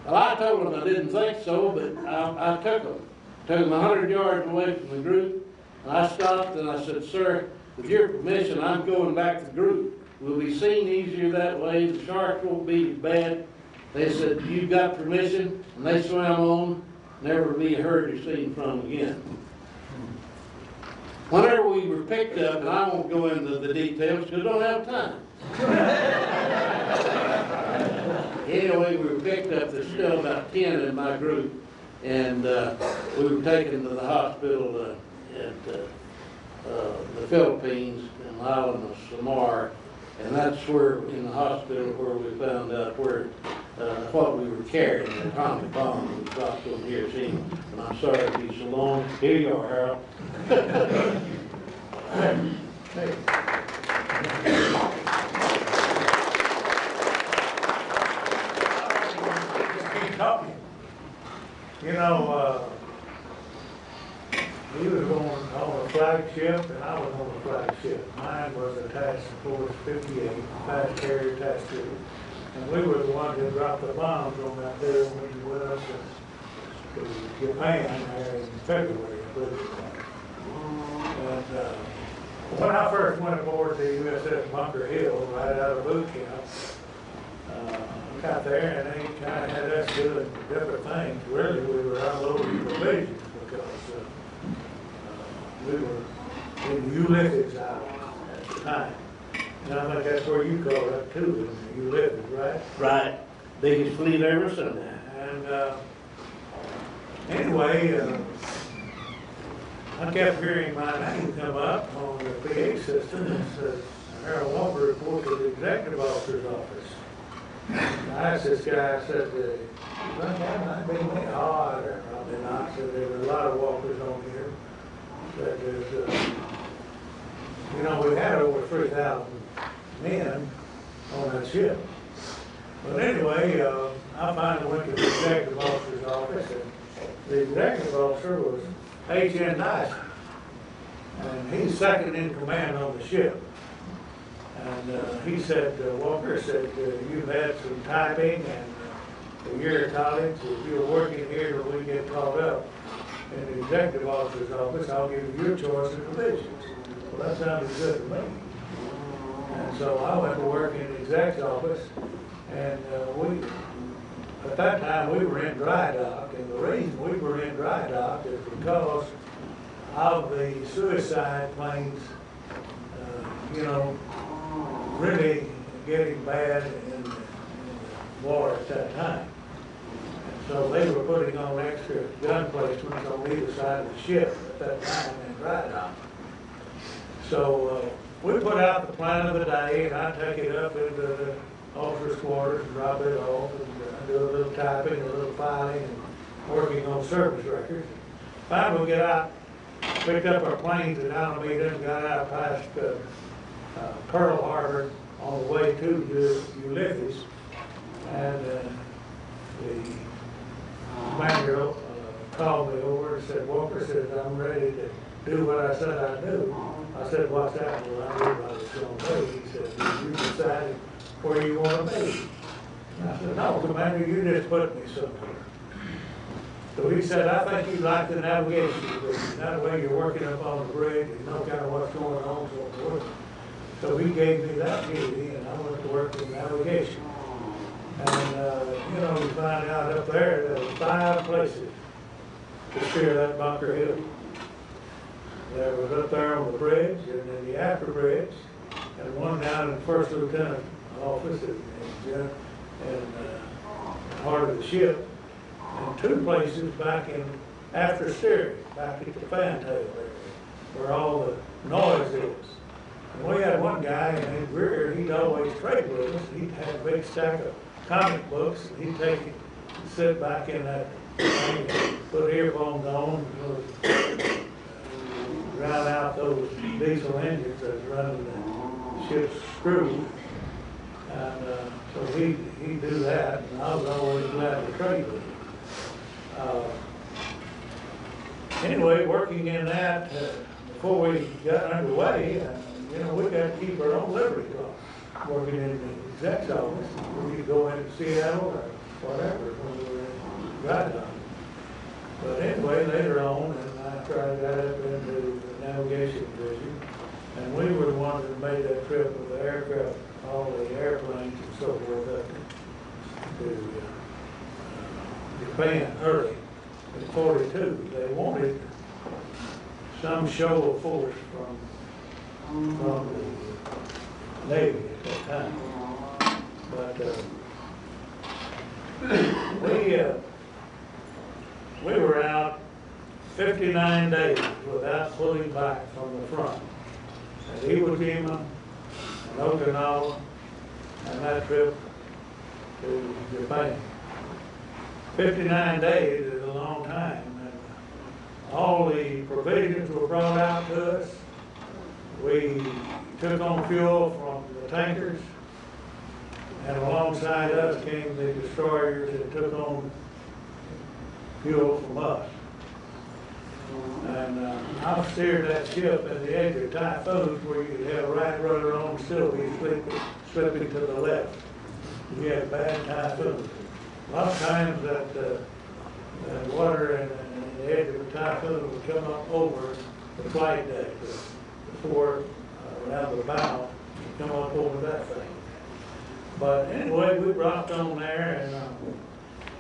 Well, I told him I didn't think so, but I took him. Took him 100 yards away from the group. And I stopped and I said, "Sir, with your permission, I'm going back to the group. We'll be seen easier that way. The sharks won't be as bad." They said, "You've got permission," and they swam on, never to be heard or seen from again. Whenever we were picked up, and I won't go into the details because I don't have time. Anyway, we were picked up. There's still about 10 in my group, and we were taken to the hospital at the Philippines, in the island of Samar, and that's where, in the hospital, where we found out where what we were carrying, the atomic bomb that was dropped on Hiroshima. And I'm sorry to be so long. Here you are, Harold. Keep talking. You know, he was on a flagship and I was on a flagship. Mine was a Task Force 58, fast carrier task force. And we were the ones that dropped the bombs on that there when you went up to Japan there in February, I believe. And when I first went aboard the USS Bunker Hill, right out of boot camp, got there and they kind of had us doing different things. Really, we were unloading provisions because we were in Ulysses Island at the time. And I think that's where you call it too, in Ulysses, right? Right. Biggest fleet ever seen. And anyway, I kept hearing my name come up on the PA system and said, "Harold Walker reports to the executive officer's office." And I asked this guy, I said, "You think that might be me?" "Oh, they're probably not." I said, "There's a lot of walkers on here." I said, "There's, you know, we had over 3,000 men on that ship." But anyway, I finally went to the executive officer's office, and the executive officer was H.N. Dyson, and he's second in command on the ship. And he said, Walker said, "You've had some typing and a year of college. If you're working here till we get caught up in the executive officer's office, I'll give you your choice of provisions." Well, that sounded good to me. And so I went to work in the exec's office, and at that time, we were in dry dock, and the reason we were in dry dock is because of the suicide planes, you know, really getting bad in the war at that time. And so they were putting on extra gun placements on either side of the ship at that time in dry dock. So we put out the plan of the day, and I take it up into the officer's quarters and drop it off, and do a little typing, a little filing, and working on service records. Finally, we get out, picked up our planes in Alameda, and got out past Pearl Harbor on the way to Ulysses, and the commander called me over and said, "Walker," says, "I'm ready to do what I said I'd do. I said, what's that? Well, I knew I was gonna be. He said, you decided where you wanna be. And I said, no, Commander, you just put me somewhere. So he said, I think you like the navigation division. That way you're working up on the bridge, you know kind of what's going on, so forth. So he gave me that duty, and I went to work in navigation. And, you know, we find out up there was 5 places to steer that Bunker Hill. There was up there on the bridge, and then the after bridge, and one down in the first lieutenant office in heart of the ship, and 2 places back in after steering, back at the fantail area, where all the noise is. And we had one guy in his rear, he'd always trade with us. He'd have a big stack of comic books, and he'd take it and sit back in that thing, put earphones on, drown out those diesel engines that's running the ship's screw. And so he'd do that, and I was always glad to trade with him. Anyway, working in that, before we got underway, you know, we got to keep our own livery car. Working in the exec's office, we could go into Seattle or whatever when we were in Guidon. But anyway, later on, and I got up into the navigation division, and we were the ones that made that trip with the aircraft, all the airplanes and so forth up to Japan early in '42. They wanted some show of force from the Navy at that time. But we were out 59 days without pulling back from the front. At Iwo Jima and Okinawa and that trip to Japan. 59 days is a long time. And all the provisions were brought out to us. We took on fuel from the tankers, and alongside us came the destroyers that took on fuel from us. And I steered that ship at the edge of typhoons where you could have a right rudder on, still be slipping to the left. You had bad typhoons. A lot of times that water and the edge of a typhoon would come up over the flight deck before around the bow, come up over that thing. But anyway, we dropped on there, and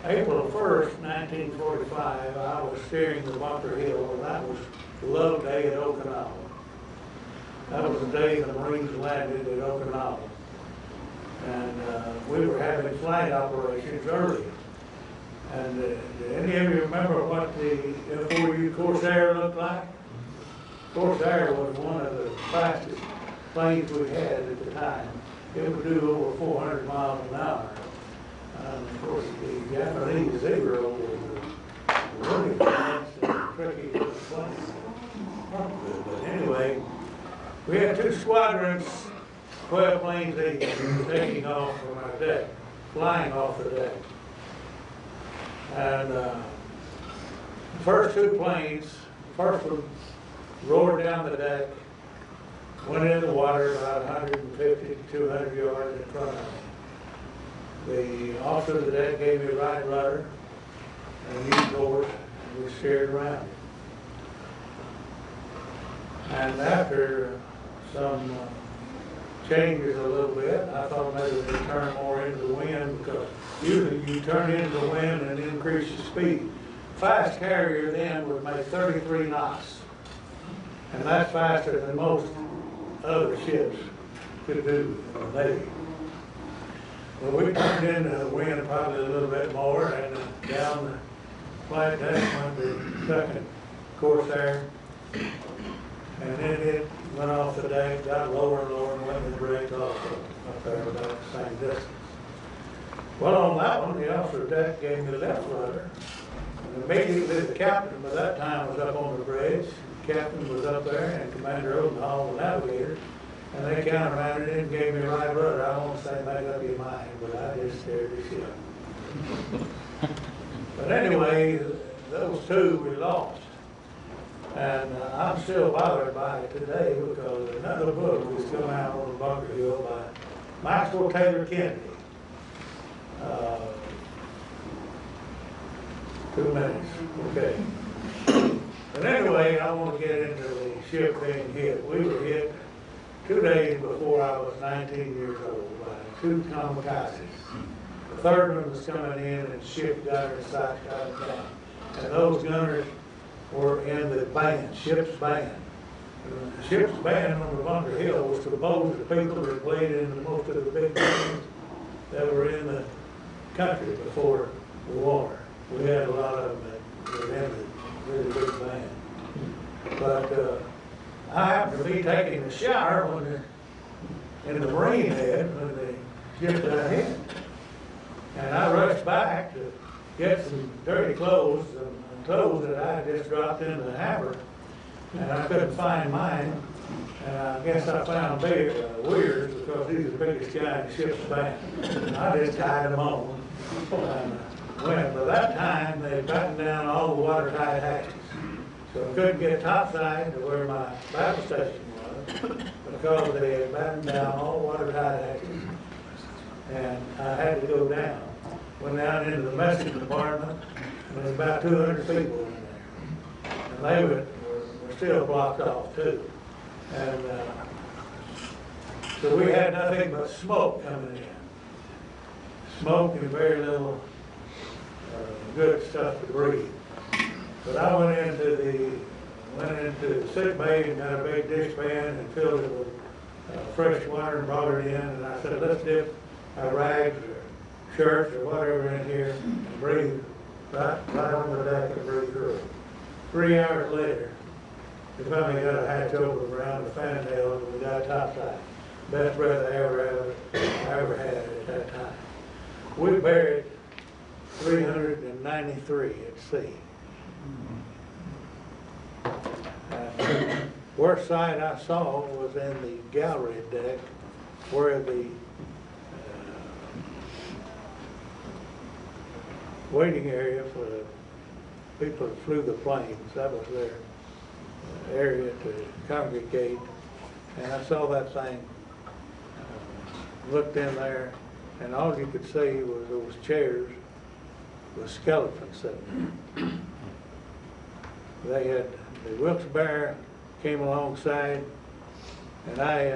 April 1st, 1945, I was steering the Bunker Hill, and that was the love day at Okinawa. That was the day the Marines landed at Okinawa. And we were having flight operations early. And do any of you remember what the F4U Corsair looked like? Corsair was one of the fastest planes we had at the time. It would do over 400 miles an hour. And of course, the Japanese Zero was really fast and tricky to plane. But anyway, we had 2 squadrons, 12 planes each, taking off from our deck, flying off the deck. And the first 2 planes, the first one roared down the deck, went into the water about 150 to 200 yards in front of me. The officer of the deck gave me a right rudder and used oars, and we steered around it. And after some changes a little bit, I thought maybe we'd turn more into the wind, because usually you turn into the wind and increase your speed. Fast carrier then would make 33 knots, and that's faster than most other ships could do in the Navy. Well, we turned into the wind probably a little bit more, and down the flight deck went the second Corsair, and then it went off the deck, got lower and lower, and went to the bridge also, up there about the same distance. Well, on that one, the officer of deck gave me the left rudder, and immediately the captain by that time was up on the bridge. The captain was up there, and Commander Odenhall, the navigator, and they countermanded it and gave me a right rudder. I won't say make up your mind, but I just steered the ship. But anyway, those 2 we lost. And I'm still bothered by it today because another book is coming out on Bunker Hill by Maxwell Taylor Kennedy. 2 minutes, okay. But anyway, I want to get into the ship being hit. We were hit 2 days before I was 19 years old by 2 kamikazes. The third one was coming in and the ship got her sight got her down. And those gunners were in the band, ship's band. The ship's band on the Bunker Hill was composed of people that played in most of the big bands that were in the country before the war. We had a lot of them that were in the really big band. But I happened to be taking a shower in the Marine Head when the ship got hit. And I rushed back to get some dirty clothes, and clothes that I had just dropped in the hamper, and I couldn't find mine. And I guess I found Weir's because he's the biggest guy in the ship's band. And I just tied them on. And when by that time they had gotten down all the watertight hatches. So I couldn't get topside to where my battle station was because they had battened down all the watertight hatches. And I had to go down. Went down into the messing department, and there was about 200 people in there. And they were still blocked off too. And so we had nothing but smoke coming in. Smoke and very little good stuff to breathe. But I went into the sick bay and got a big dishpan and filled it with fresh water and brought it in. And I said, let's dip our rags or shirts or whatever in here and breathe right on the deck and breathe through it. 3 hours later, we finally got a hatch open around the fantails and we got topside. Best breath I ever had at that time. We buried 393 at sea. Worst sight I saw was in the gallery deck where the waiting area for the people that flew the planes. That was their area to congregate. And I saw that thing, looked in there, and all you could see was those chairs with skeletons sitting there. They had, the Wilkes-Barre came alongside, and I,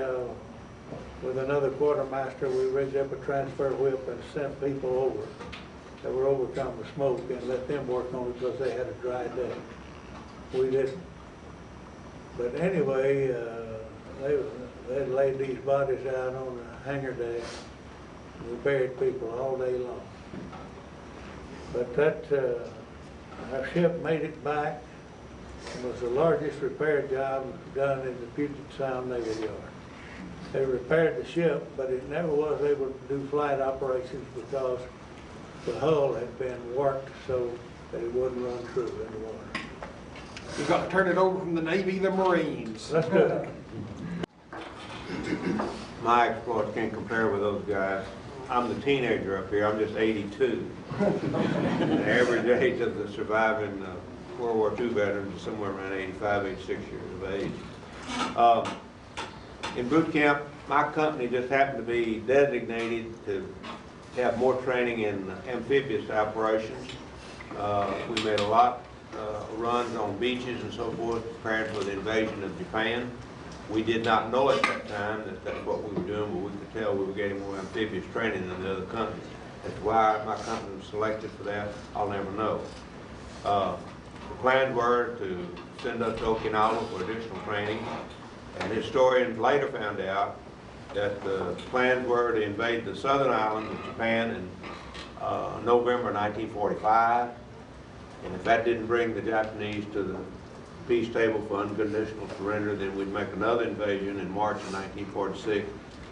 with another quartermaster, we rigged up a transfer whip and sent people over that were overcome with smoke and let them work on it because they had a dry day. We didn't. But anyway, they laid these bodies out on the hangar deck. We buried people all day long. But that, our ship made it back. It was the largest repair job done in the Puget Sound Navy Yard. They repaired the ship, but it never was able to do flight operations because the hull had been warped so that it wouldn't run true in the water. You've got to turn it over from the Navy to the Marines. Let's do it. My exploits can't compare with those guys. I'm the teenager up here, I'm just 82. The average age of the surviving World War II veterans is somewhere around 85, 86 years of age. In boot camp, my company just happened to be designated to have more training in amphibious operations. We made a lot of runs on beaches and so forth, preparing for the invasion of Japan. We did not know at that time that that's what we were doing, but we could tell we were getting more amphibious training than the other companies. As to why my company was selected for that, I'll never know. The plans were to send us to Okinawa for additional training, and historians later found out that the plans were to invade the southern islands of Japan in November 1945, and if that didn't bring the Japanese to the peace table for unconditional surrender, then we'd make another invasion in March of 1946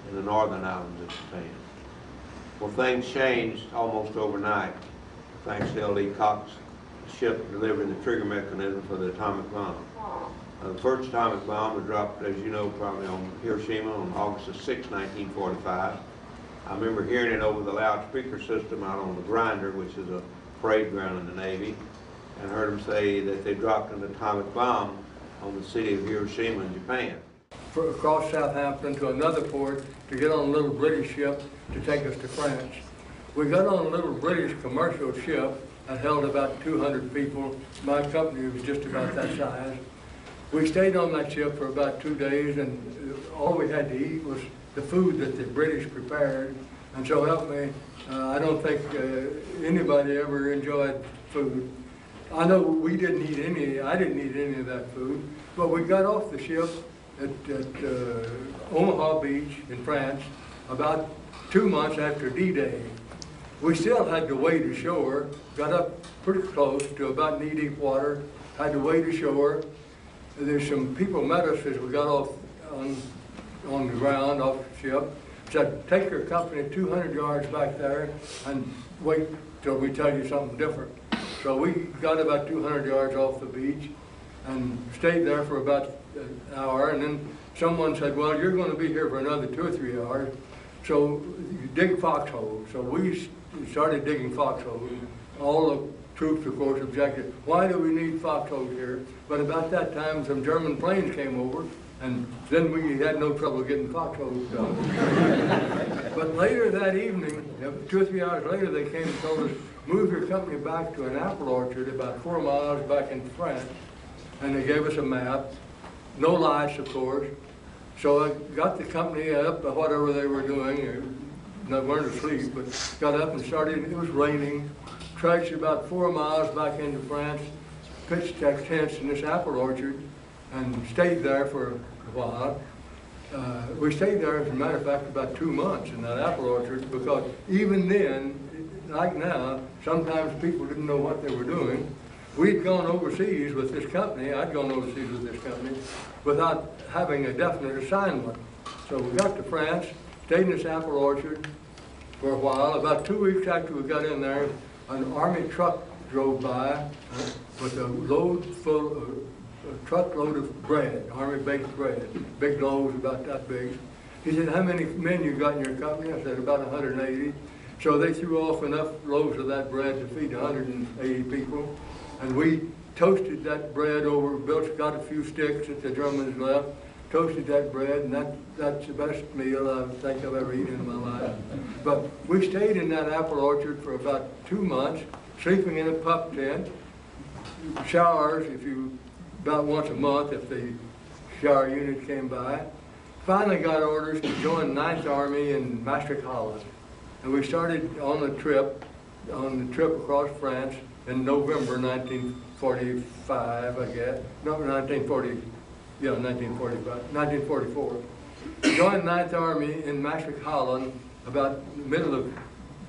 in the northern islands of Japan. Well, things changed almost overnight, thanks to L.D. Cox's ship delivering the trigger mechanism for the atomic bomb. The first atomic bomb was dropped, as you know, probably on Hiroshima on August 6, 1945. I remember hearing it over the loudspeaker system out on the Grinder, which is a parade ground in the Navy, and heard them say that they dropped an atomic bomb on the city of Hiroshima in Japan. Across Southampton to another port to get on a little British ship to take us to France. We got on a little British commercial ship that held about 200 people. My company was just about that size. We stayed on that ship for about 2 days, and all we had to eat was the food that the British prepared. And so help me, I don't think anybody ever enjoyed food. I know we didn't eat any, I didn't eat any of that food, but we got off the ship at Omaha Beach in France about 2 months after D-Day. We still had to wade ashore, got up pretty close to about knee-deep water, had to wade ashore. There's some people met us as we got off on the ground off the ship. Said, take your company 200 yards back there and wait till we tell you something different. So we got about 200 yards off the beach and stayed there for about an hour, and then someone said, well, you're going to be here for another 2 or 3 hours, so you dig foxholes. So we started digging foxholes. All the troops, of course, objected. Why do we need foxholes here? But about that time, some German planes came over, and then we had no trouble getting foxholes done. But later that evening, 2 or 3 hours later, they came and told us, move your company back to an apple orchard about 4 miles back in France. And they gave us a map, no lights, of course. So I got the company up, whatever they were doing, they weren't asleep, but got up and started. It was raining. Trudged about 4 miles back into France, pitched tents in this apple orchard, and stayed there for a while. We stayed there, as a matter of fact, about 2 months in that apple orchard, because even then, like now, sometimes people didn't know what they were doing. We'd gone overseas with this company, I'd gone overseas with this company, without having a definite assignment. So we got to France, stayed in this apple orchard for a while. About 2 weeks after we got in there, an army truck drove by with a truckload of bread, army baked bread, big loaves about that big. He said, how many men you got in your company? I said, about 180. So they threw off enough loaves of that bread to feed 180 people. And we toasted that bread over, got a few sticks that the Germans left, toasted that bread, and that's the best meal I think I've ever eaten in my life. But we stayed in that apple orchard for about 2 months, sleeping in a pup tent, showers about once a month if the shower unit came by. Finally got orders to join 9th Army in Maastricht, Holland. And we started on the trip across France in November 1945, I guess. No, 1944. Joined 9th Army in Maastricht, Holland, about the middle of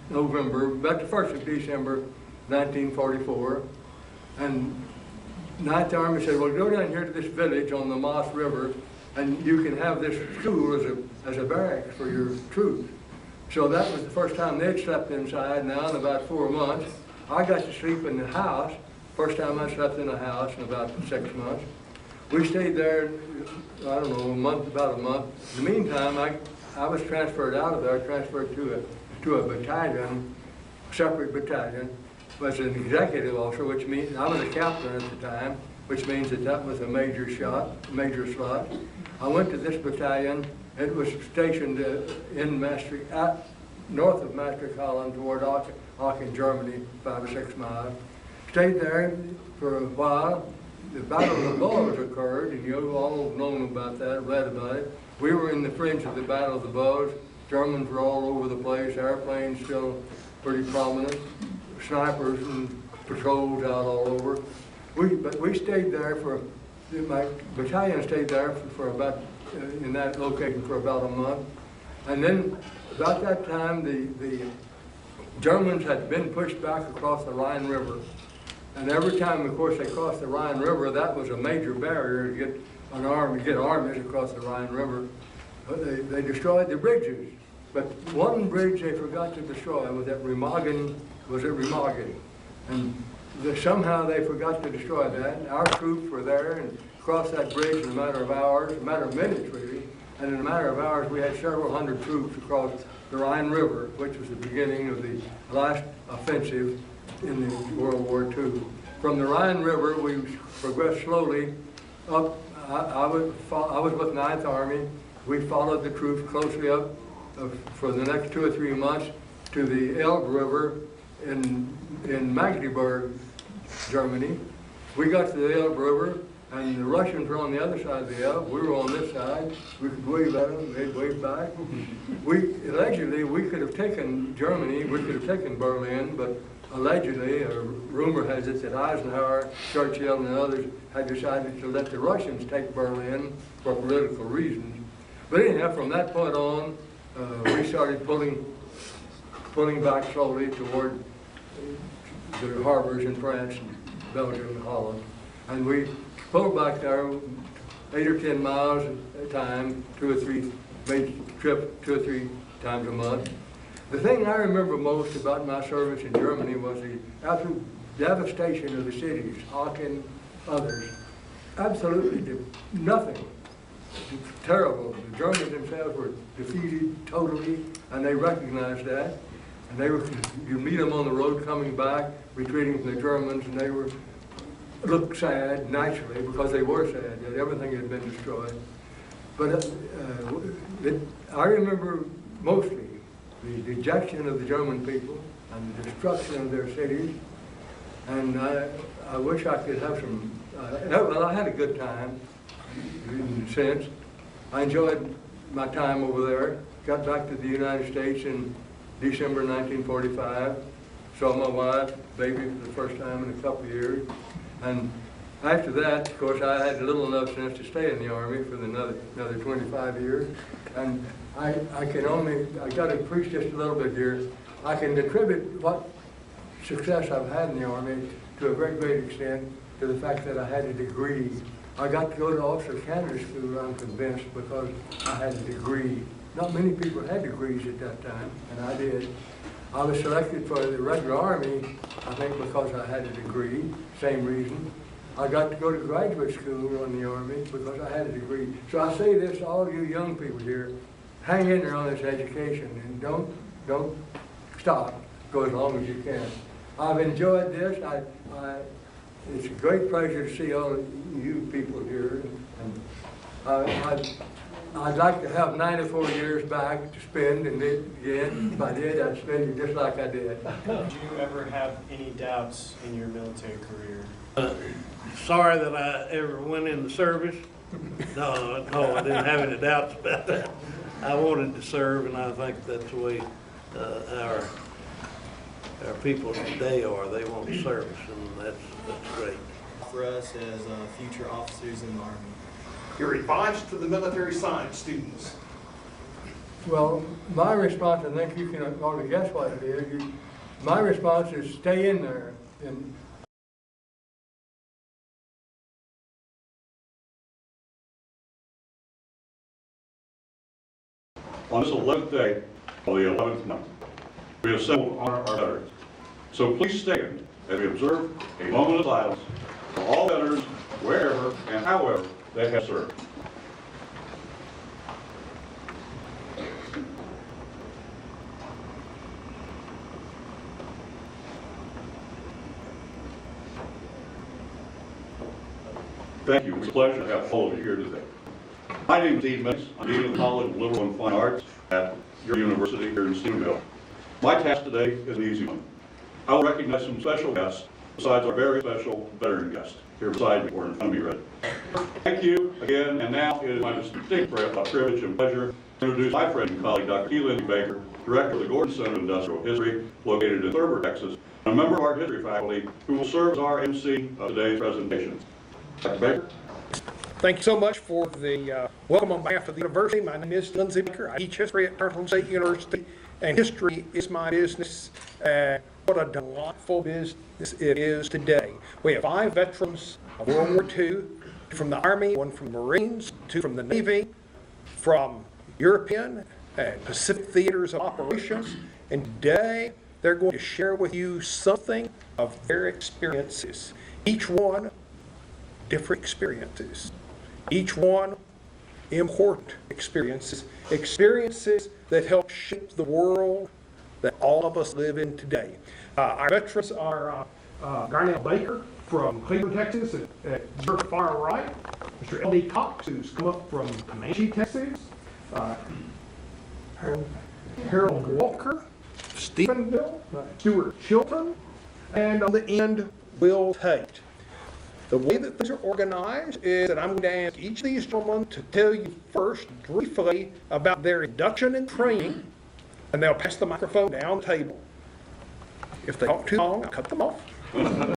November, about the 1st of December, 1944. And 9th Army said, well, go down here to this village on the Maas River, and you can have this school as a barracks for your troops. So that was the first time they'd slept inside now in about 4 months. I got to sleep in the house. First time I slept in a house in about 6 months. We stayed there, I don't know, about a month. In the meantime, I was transferred out of there, transferred to a battalion, separate battalion, was an executive officer, which means I was a captain at the time, which means that was a major slot. I went to this battalion. It was stationed in Maastricht, north of Maastricht, Holland, toward Aachen, Germany, 5 or 6 miles. Stayed there for a while. The Battle of the Bulge occurred, and you've all known about that, read about it. We were in the fringe of the Battle of the Bulge. Germans were all over the place, airplanes still pretty prominent, snipers and patrols out all over. But we stayed there my battalion stayed there for about, in that location for about a month. And then about that time, the Germans had been pushed back across the Rhine River. And every time, of course, they crossed the Rhine River, that was a major barrier to get armies across the Rhine River. They destroyed the bridges. But one bridge they forgot to destroy was at Remagen. And somehow they forgot to destroy that. And our troops were there and crossed that bridge in a matter of hours, a matter of minutes really. And in a matter of hours, we had several hundred troops across the Rhine River, which was the beginning of the last offensive in the World War II. From the Rhine River, we progressed slowly up I was with Ninth Army. We followed the troops closely up for the next 2 or 3 months to the Elbe River in Magdeburg, Germany. We got to the Elbe River, and the Russians were on the other side of the Elbe. We were on this side. We could wave at them, they'd wave back. Allegedly, we could have taken Germany, we could have taken Berlin, but allegedly, a rumor has it that Eisenhower, Churchill, and others had decided to let the Russians take Berlin for political reasons. But anyhow, from that point on, we started pulling back slowly toward the harbors in France, Belgium, and Holland. And we pulled back there 8 or 10 miles at a time, 2 or 3, made trip 2 or 3 times a month. The thing I remember most about my service in Germany was the absolute devastation of the cities, Aachen, others. Absolutely nothing. Terrible. The Germans themselves were defeated totally, and they recognized that. And they were, you meet them on the road coming back, retreating from the Germans, and they looked sad, naturally, because they were sad that everything had been destroyed. But I remember mostly the dejection of the German people and the destruction of their cities. And I wish I could have some, well, I had a good time in a sense. I enjoyed my time over there. Got back to the United States in December 1945. Saw my wife, baby for the first time in a couple of years. And after that, of course, I had little enough sense to stay in the Army for another 25 years. And I got to preach just a little bit here. I can attribute what success I've had in the Army to a very great extent to the fact that I had a degree. I got to go to Officer Candidate School, I'm convinced, because I had a degree. Not many people had degrees at that time, and I did. I was selected for the regular Army, I think because I had a degree, same reason. I got to go to graduate school in the Army because I had a degree. So I say this to all you young people here, hang in there on this education and don't stop. Go as long as you can. I've enjoyed this. It's a great pleasure to see all of you people here. And I'd like to have 94 years back to spend, and again, if I did, I'd spend it just like I did. Did you ever have any doubts in your military career? Sorry that I ever went in the service. No, I didn't have any doubts about that. I wanted to serve, and I think that's the way our people today are. They want service, and that's great. For us as future officers in the Army. Your advice to the military science students. Well, my response, I think you can already guess what it is. My response is stay in there. And On this 11th day of the 11th month, we assemble to honor our veterans. So please stand as we observe a moment of silence for all veterans, wherever and however they have served. Thank you. It's a pleasure to have all of you here today. My name is Steve Mix. I'm Dean of the College of Liberal and Fine Arts at your university here in Stephenville. My task today is an easy one. I will recognize some special guests besides our very special veteran guest here beside me or in front of me. Thank you again, and now it is my distinct privilege and pleasure to introduce my friend and colleague, Dr. T. Lindsay Baker, Director of the Gordon Center of Industrial History, located in Thurber, Texas, and a member of our history faculty who will serve as our MC of today's presentation. Dr. Baker. Thank you so much for the welcome on behalf of the university. My name is Lindsay Baker. I teach history at Dartmouth State University, and history is my business. What a delightful business it is today. We have 5 veterans of World War II, from the Army, 1 from the Marines, 2 from the Navy, from European and Pacific theaters of operations, and today they're going to share with you something of their experiences. Each one different experiences. Each one important experiences. Experiences that help shape the world that all of us live in today. Our veterans are Garnell Baker from Cleveland, Texas, at your far right. Mr. L.D. Cox, who's come up from Comanche, Texas, Harold Walker, Stephenville, Stuart Chilton, and on the end, Will Tate. The way that things are organized is that I'm going to ask each of these gentlemen to tell you first briefly about their induction and training, and they'll pass the microphone down the table. If they talk too long, I'll cut them off.